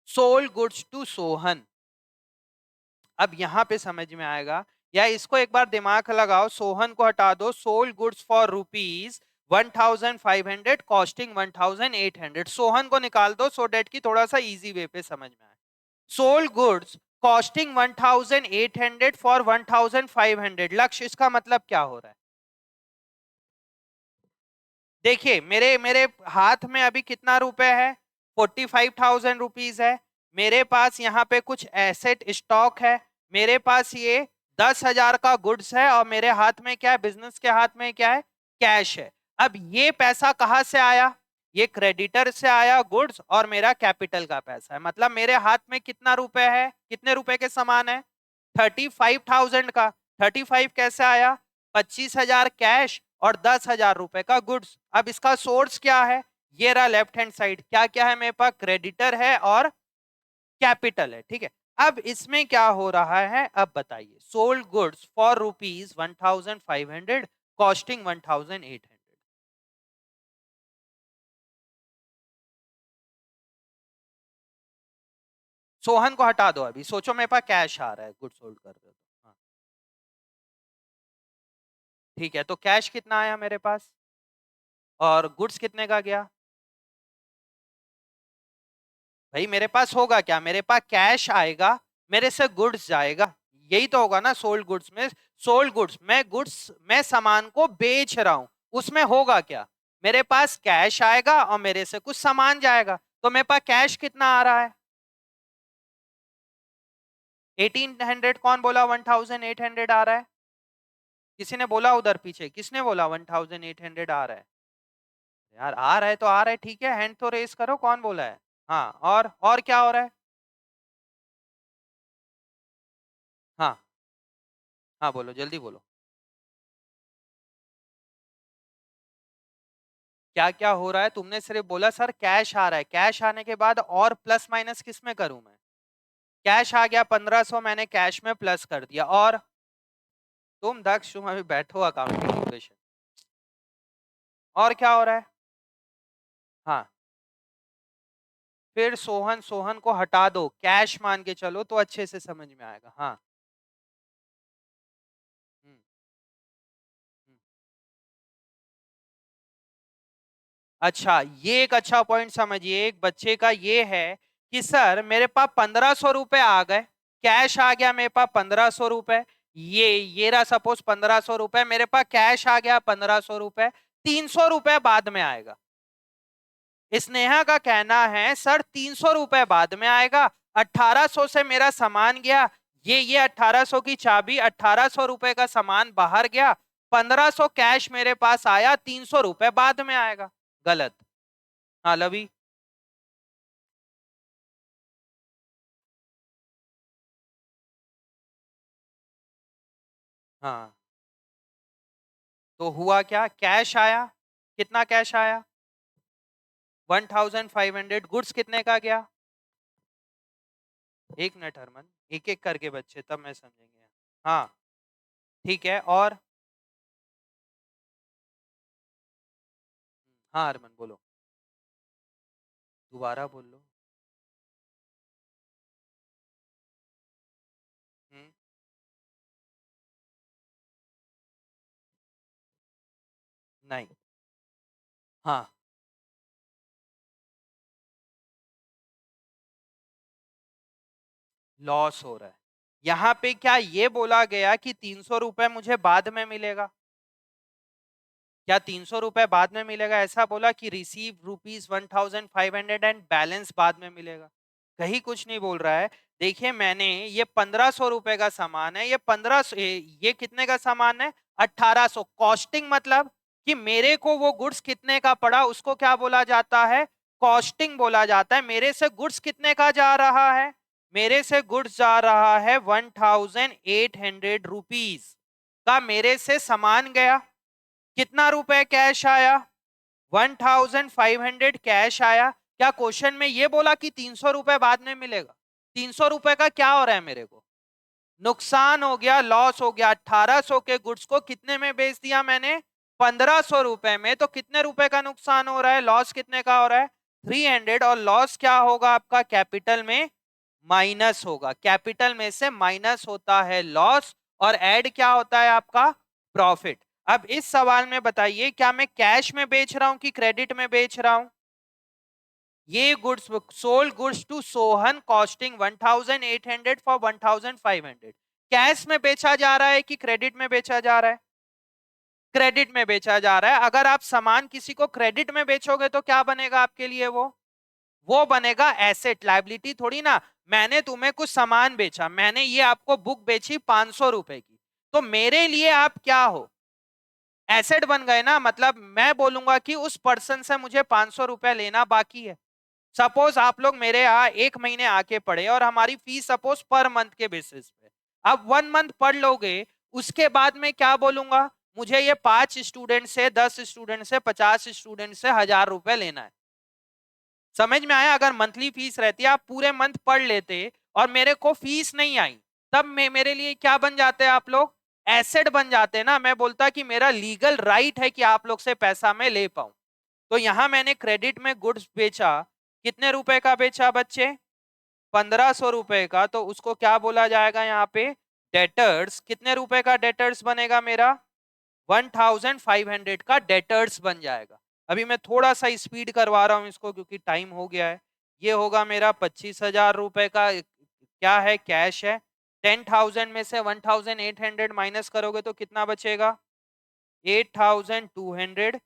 Sold goods to Sohan. अब यहां पे समझ में आएगा, या इसको एक बार दिमाग लगाओ। सोहन को हटा दो। Sold goods for rupees 1,500 costing 1,800। Sohan को निकाल दो सो डेट की थोड़ा सा इजी वे पे समझ में आए। Sold goods costing 1,800 for 1,500। लक्ष्य, इसका मतलब क्या हो रहा है? देखिए मेरे मेरे हाथ में अभी कितना रुपए है? 45,000 रुपीज है। मेरे पास यहाँ पे कुछ एसेट स्टॉक है। मेरे पास ये 10,000 का गुड्स है और मेरे हाथ में क्या है? बिजनेस के हाथ में क्या है? कैश है। अब ये पैसा कहाँ से आया? ये क्रेडिटर से आया गुड्स, और मेरा कैपिटल का पैसा है। मतलब मेरे हाथ में कितना रुपए है? कितने रुपए के समान है? 35,000 का। 35 कैसे आया? 25,000 कैश और 10,000 रुपए का गुड्स। अब इसका सोर्स क्या है? ये रहा लेफ्ट हैंड साइड। क्या क्या है मेरे पास? क्रेडिटर है और कैपिटल है। ठीक है, अब इसमें क्या हो रहा है अब बताइए। Sold goods for rupees 1,500 costing 1,800। Sohan को हटा दो। अभी सोचो मेरे पास कैश आ रहा है, गुड्स होल्ड कर दो। हाँ ठीक है, तो कैश कितना आया मेरे पास और गुड्स कितने का गया? भाई मेरे पास होगा क्या? मेरे पास कैश आएगा, मेरे से गुड्स जाएगा। यही तो होगा ना सोल्ड गुड्स में। सोल्ड गुड्स, मैं गुड्स, मैं सामान को बेच रहा हूं, उसमें होगा क्या? मेरे पास कैश आएगा और मेरे से कुछ सामान जाएगा। तो मेरे पास कैश कितना आ रहा है? 1,800। कौन बोला 1,800 आ रहा है? किसी ने बोला उधर पीछे? किसने बोला 1,800 आ रहा है? यार आ रहा है तो आ रहा है, ठीक है, हैंड तो रेस करो। कौन बोला है? हाँ, और क्या हो रहा है? हाँ हाँ बोलो, जल्दी बोलो। क्या क्या हो रहा है? तुमने सिर्फ बोला सर कैश आ रहा है, कैश आने के बाद और प्लस माइनस किस में करूं मैं? कैश आ गया 1500, मैंने कैश में प्लस कर दिया। और तुम दक्ष, तुम अभी बैठो अकाउंटिंग इक्वेशन। और क्या हो रहा है? हाँ, फिर सोहन, सोहन को हटा दो, कैश मान के चलो तो अच्छे से समझ में आएगा। हाँ। हम्म, हम्म। अच्छा, ये एक अच्छा पॉइंट समझिए। एक बच्चे का ये है कि सर मेरे पास 1500 रुपए आ गए, कैश आ गया मेरे पास 1500 रुपए। ये रहा सपोज 1500 रुपए मेरे पास कैश आ गया 1500 रुपए, 300 रुपए बाद में आएगा। स्नेहा का कहना है सर 300 रुपए बाद में आएगा, 1800 से मेरा सामान गया, ये 1800 की चाबी, 1800 रुपए का सामान बाहर गया, 1500 कैश मेरे पास आया, 300 रुपए बाद में आएगा। गलत। हाँ लवी। हाँ, तो हुआ क्या? कैश आया, कितना कैश आया? 1500। गुड्स कितने का गया? एक मिनट हरमन, एक एक करके बच्चे, तब मैं समझेंगे। हाँ ठीक है। और हाँ हरमन बोलो, दोबारा बोल लो। हम्म, नहीं। हाँ, लॉस हो रहा है। यहाँ पे क्या ये बोला गया कि 300 रुपए मुझे बाद में मिलेगा? क्या 300 रुपए बाद में मिलेगा? ऐसा बोला कि रिसीव ₹1500 एंड बैलेंस बाद में मिलेगा। कहीं कुछ नहीं बोल रहा है। देखिए मैंने ये 1500 रुपए का सामान है, ये 1500, ये कितने का सामान है? 1800। कॉस्टिंग मतलब कि मेरे को वो गुड्स कितने का पड़ा उसको क्या बोला जाता है? कॉस्टिंग बोला जाता है। मेरे से गुड्स कितने का जा रहा है? मेरे से गुड्स जा रहा है 1800 रुपीज का मेरे से सामान गया। कितना रुपए कैश आया? 1500 कैश आया। क्या क्वेश्चन में ये बोला कि 300 रुपए बाद में मिलेगा? 300 रुपए का क्या हो रहा है मेरे को? नुकसान हो गया, लॉस हो गया। 1800 के गुड्स को कितने में बेच दिया मैंने? 1500 रुपए में। तो कितने रुपए का नुकसान हो रहा है? लॉस कितने का हो रहा है? 300। और लॉस क्या होगा आपका? कैपिटल में माइनस होगा। कैपिटल में से माइनस होता है लॉस, और ऐड क्या होता है आपका? प्रॉफिट। अब इस सवाल में बताइए, क्या मैं कैश में बेच रहा हूं कि क्रेडिट में बेच रहा हूं? ये goods sold goods to Sohan costing 1800 for 1500। Cash में बेचा जा रहा है कि क्रेडिट में बेचा जा रहा है? क्रेडिट में बेचा जा रहा है। अगर आप सामान किसी को क्रेडिट में बेचोगे तो क्या बनेगा आपके लिए? वो बनेगा एसेट, लाइबिलिटी थोड़ी ना। मैंने तुम्हें कुछ सामान बेचा, मैंने ये आपको बुक बेची 500 रुपए की, तो मेरे लिए आप क्या हो? एसेट बन गए ना। मतलब मैं बोलूंगा कि उस पर्सन से मुझे 500 रुपए लेना बाकी है। सपोज आप लोग मेरे यहाँ एक महीने आके पढ़े और हमारी फीस सपोज पर मंथ के बेसिस पे, अब 1 मंथ पढ़ लोगे, उसके बाद में क्या बोलूंगा? मुझे ये 5 स्टूडेंट से, 10 स्टूडेंट से, 50 स्टूडेंट से 1000 रुपए लेना है। समझ में आया? अगर मंथली फीस रहती, आप पूरे मंथ पढ़ लेते और मेरे को फीस नहीं आई, तब मेरे लिए क्या बन जाते हैं आप लोग? एसेट बन जाते ना। मैं बोलता कि मेरा लीगल राइट है कि आप लोग से पैसा मैं ले पाऊं। तो यहां मैंने क्रेडिट में गुड्स बेचा, कितने रुपए का बेचा बच्चे? 1500 रुपए का। तो उसको क्या बोला जाएगा यहाँ पे? डेटर्स। कितने रुपए का डेटर्स बनेगा मेरा? 1500 का डेटर्स बन जाएगा। अभी मैं थोड़ा सा स्पीड करवा रहा हूं इसको क्योंकि टाइम हो गया है। ये होगा मेरा 25,000 रुपए का, क्या है? कैश है। 10,000 में से 1800 माइनस करोगे तो कितना बचेगा? 8,200।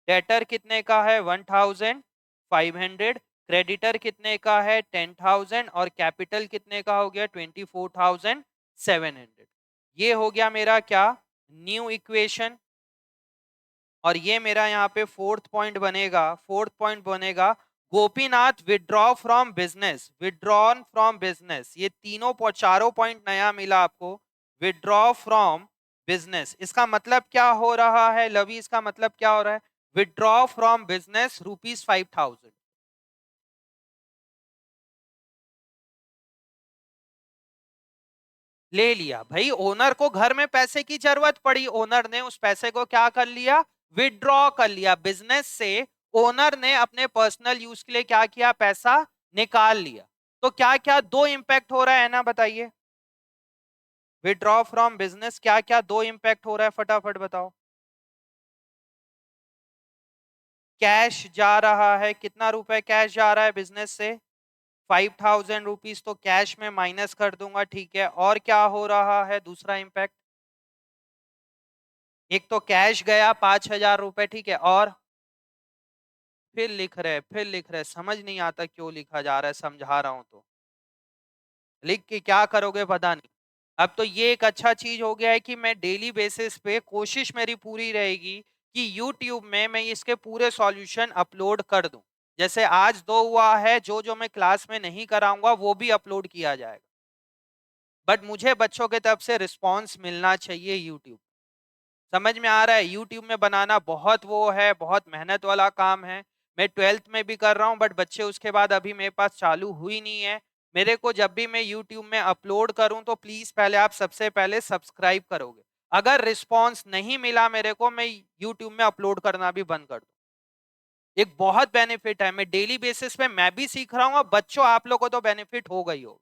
डेटर कितने का है? 1,500। क्रेडिटर कितने का है? 10,000। और कैपिटल कितने का हो गया? 24,700। ये हो गया मेरा क्या? New equation. और ये मेरा यहाँ पे फोर्थ पॉइंट बनेगा। फोर्थ पॉइंट बनेगा, Gopinath withdraw from business. Withdrawn from business, ये तीनों चारों पॉइंट नया मिला आपको। विड्रॉ फ्रॉम बिजनेस, इसका मतलब क्या हो रहा है लवी? इसका मतलब क्या हो रहा है? Withdraw from business ₹5,000। ले लिया भाई, ओनर को घर में पैसे की जरूरत पड़ी, ओनर ने उस पैसे को क्या कर लिया, विड्रॉ कर लिया बिजनेस से। ओनर ने अपने पर्सनल यूज के लिए क्या किया, पैसा निकाल लिया। तो क्या क्या दो इंपैक्ट हो रहा है ना, बताइए। विड्रॉ फ्रॉम बिजनेस क्या क्या दो इंपैक्ट हो रहा है, फटाफट बताओ। कैश जा रहा है, कितना रुपए कैश जा रहा है बिजनेस से, 5,000 रुपीज, तो कैश में माइनस कर दूंगा, ठीक है। और क्या हो रहा है दूसरा इंपैक्ट, एक तो कैश गया 5,000 रुपए, ठीक है, और फिर लिख रहे, समझ नहीं आता क्यों लिखा जा रहा है, समझा रहा हूं तो। लिख के क्या करोगे पता नहीं। अब तो ये एक अच्छा चीज हो गया है कि मैं डेली बेसिस पे कोशिश मेरी पूरी रहेगी कि YouTube में मैं इसके पूरे सॉल्यूशन अपलोड कर दूं। जैसे आज 2 हुआ है, जो जो मैं क्लास में नहीं कराऊंगा वो भी अपलोड किया जाएगा। बट मुझे बच्चों के तरफ से रिस्पॉन्स मिलना चाहिए YouTube। समझ में आ रहा है, यूट्यूब में बनाना बहुत वो है, बहुत मेहनत वाला काम है। मैं 12th में भी कर रहा हूँ, बट बच्चे उसके बाद अभी मेरे पास चालू हुई नहीं है। मेरे को जब भी मैं यूट्यूब में अपलोड करूं तो प्लीज पहले आप सबसे पहले सब्सक्राइब करोगे। अगर रिस्पॉन्स नहीं मिला मेरे को, मैं यूट्यूब में अपलोड करना भी बंद कर दूं। एक बहुत बेनिफिट है, मैं डेली बेसिस पे मैं भी सीख रहा हूँ, बच्चों आप लोगों को तो बेनिफिट होगा ही हो।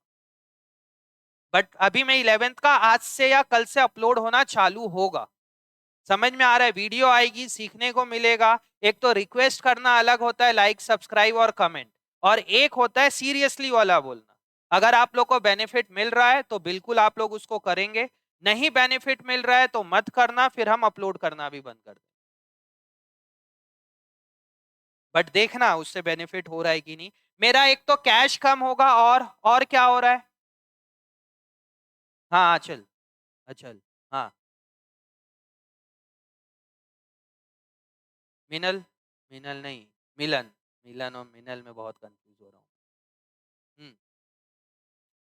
बट अभी मैं 11th का आज से या कल से अपलोड होना चालू होगा। समझ में आ रहा है, वीडियो आएगी, सीखने को मिलेगा। एक तो रिक्वेस्ट करना अलग होता है, लाइक सब्सक्राइब और कमेंट, और एक होता है सीरियसली वाला बोलना। अगर आप लोग को बेनिफिट मिल रहा है तो बिल्कुल आप लोग उसको करेंगे, नहीं बेनिफिट मिल रहा है तो मत करना, फिर हम अपलोड करना भी बंद कर दें। बट देखना उससे बेनिफिट हो रहा है कि नहीं। मेरा एक तो कैश कम होगा, और क्या हो रहा है। हाँ अचल, अचल, हाँ। मिनल, मिनल नहीं, मिलन, मिलन और मिनल में बहुत कंफ्यूज हो रहा हूँ। हम्म,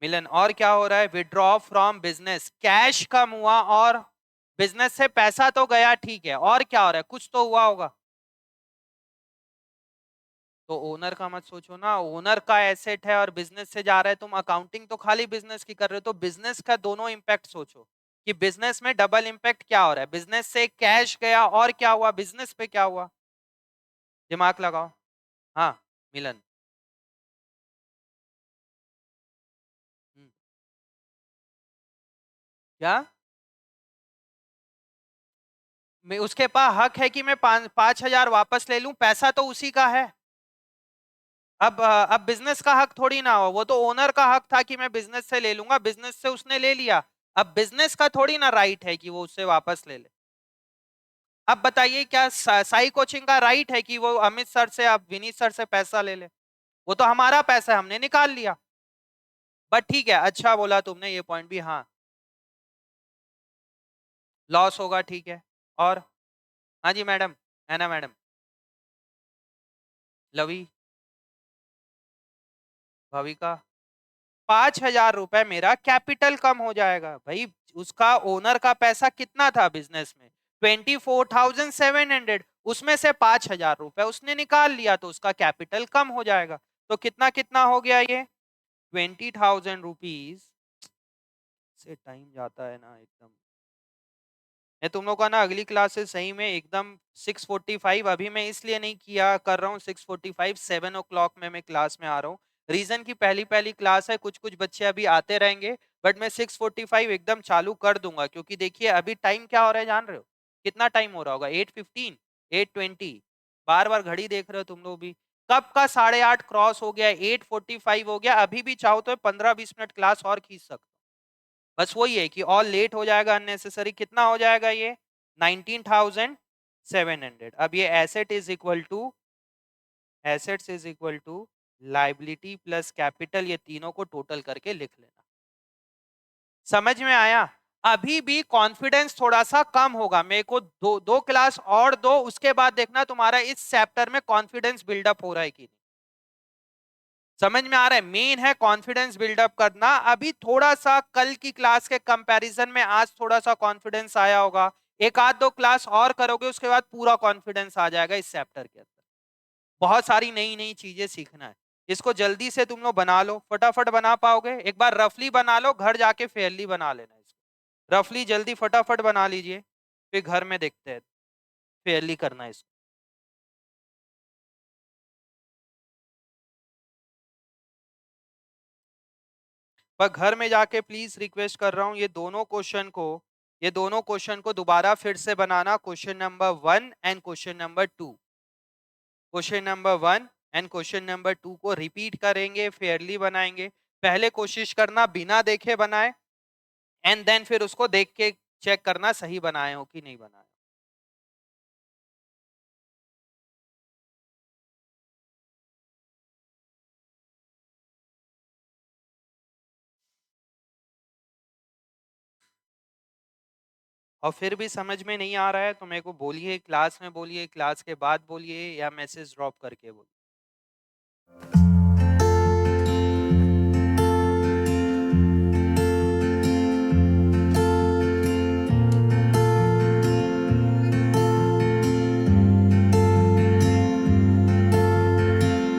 मिलन। और क्या हो रहा है, विड्रॉ फ्रॉम बिजनेस, कैश कम हुआ और बिजनेस से पैसा तो गया, ठीक है, और क्या हो रहा है, कुछ तो हुआ होगा। तो ओनर का मत सोचो ना, ओनर का एसेट है और बिजनेस से जा रहा है, तुम अकाउंटिंग तो खाली बिजनेस की कर रहे हो, तो बिजनेस का दोनों इंपैक्ट सोचो कि बिजनेस में डबल इंपैक्ट क्या हो रहा है, बिजनेस से कैश गया और क्या हुआ, बिजनेस पे क्या हुआ, दिमाग लगाओ। हाँ, मिलन। हम्म, क्या, मैं उसके पास हक है कि मैं 5,000 वापस ले लूं, पैसा तो उसी का है। अब बिजनेस का हक थोड़ी ना हो, वो तो ओनर का हक था कि मैं बिजनेस से ले लूंगा, बिजनेस से उसने ले लिया। अब बिजनेस का थोड़ी ना राइट है कि वो उससे वापस ले ले। अब बताइए, क्या साई कोचिंग का राइट है कि वो अमित सर से, अब विनीत सर से पैसा ले ले। वो तो हमारा पैसा है, हमने निकाल लिया। बट ठीक है, अच्छा बोला तुमने ये पॉइंट भी, हाँ। लॉस होगा, ठीक है। और, हाँ जी मैडम, है ना मैडम। लवी, भविका, 5,000 रुपए मेरा कैपिटल कम हो जाएगा भाई। उसका ओनर का पैसा कितना था बिजनेस में, 24,700, उसमें से 5,000 रुपए उसने निकाल लिया, तो उसका कैपिटल कम हो जाएगा। तो कितना कितना हो गया ये, 20,000 रुपीज। से टाइम जाता है ना एकदम। मैं तुम लोग का ना अगली क्लास से सही में एकदम 6:45, अभी मैं इसलिए नहीं किया कर रहा हूँ 6:45, 7 o'clock में मैं क्लास में आ रहा हूँ। रीजन की पहली पहली क्लास है, कुछ कुछ बच्चे अभी आते रहेंगे, बट मैं 6:45 एकदम चालू कर दूंगा, क्योंकि देखिए अभी टाइम क्या हो रहा है जान रहे हो, कितना टाइम हो रहा होगा, 8:15, 8:20। बार बार घड़ी देख रहे हो तुम लोग भी, कब का 8:30 क्रॉस हो गया, 8:45 हो गया, अभी भी चाहो तो 15-20 मिनट क्लास और खींच सकते। बस वही है कि और लेट हो जाएगा अननेसेसरी, कितना हो जाएगा ये, 19,700। अब ये assets is equal to liability plus capital, ये तीनों को टोटल करके लिख लेना। समझ में आया। अभी भी कॉन्फिडेंस थोड़ा सा कम होगा, मेरे को दो दो क्लास और दो, उसके बाद देखना तुम्हारा इस चैप्टर में कॉन्फिडेंस बिल्डअप हो रहा है कि नहीं। समझ में आ रहा है, मेन है कॉन्फिडेंस बिल्डअप करना। अभी थोड़ा सा कल की क्लास के कंपैरिजन में आज थोड़ा सा कॉन्फिडेंस आया होगा, एक आध दो क्लास और करोगे उसके बाद पूरा कॉन्फिडेंस आ जाएगा इस चैप्टर के अंदर। बहुत सारी नई नई चीजें सीखना है। इसको जल्दी से तुम लोग बना लो, फटाफट बना पाओगे? एक बार रफली बना लो, घर जाके फेयरली बना लेना इसको। रफली जल्दी फटाफट बना लीजिए, फिर घर में देखते हैं फेयरली करना है इसको। पर घर में जाके प्लीज रिक्वेस्ट कर रहा हूं, ये दोनों क्वेश्चन को दोबारा फिर से बनाना, question number 1 and question number 2। Question number 1 and question number 2 को रिपीट करेंगे, फेयरली बनाएंगे। पहले कोशिश करना बिना देखे बनाए, एंड देन फिर उसको देख के चेक करना सही बनाए हो कि नहीं बनाए। और फिर भी समझ में नहीं आ रहा है तो मेरे को बोलिए, क्लास में बोलिए, क्लास के बाद बोलिए, या मैसेज ड्रॉप करके बोलिए।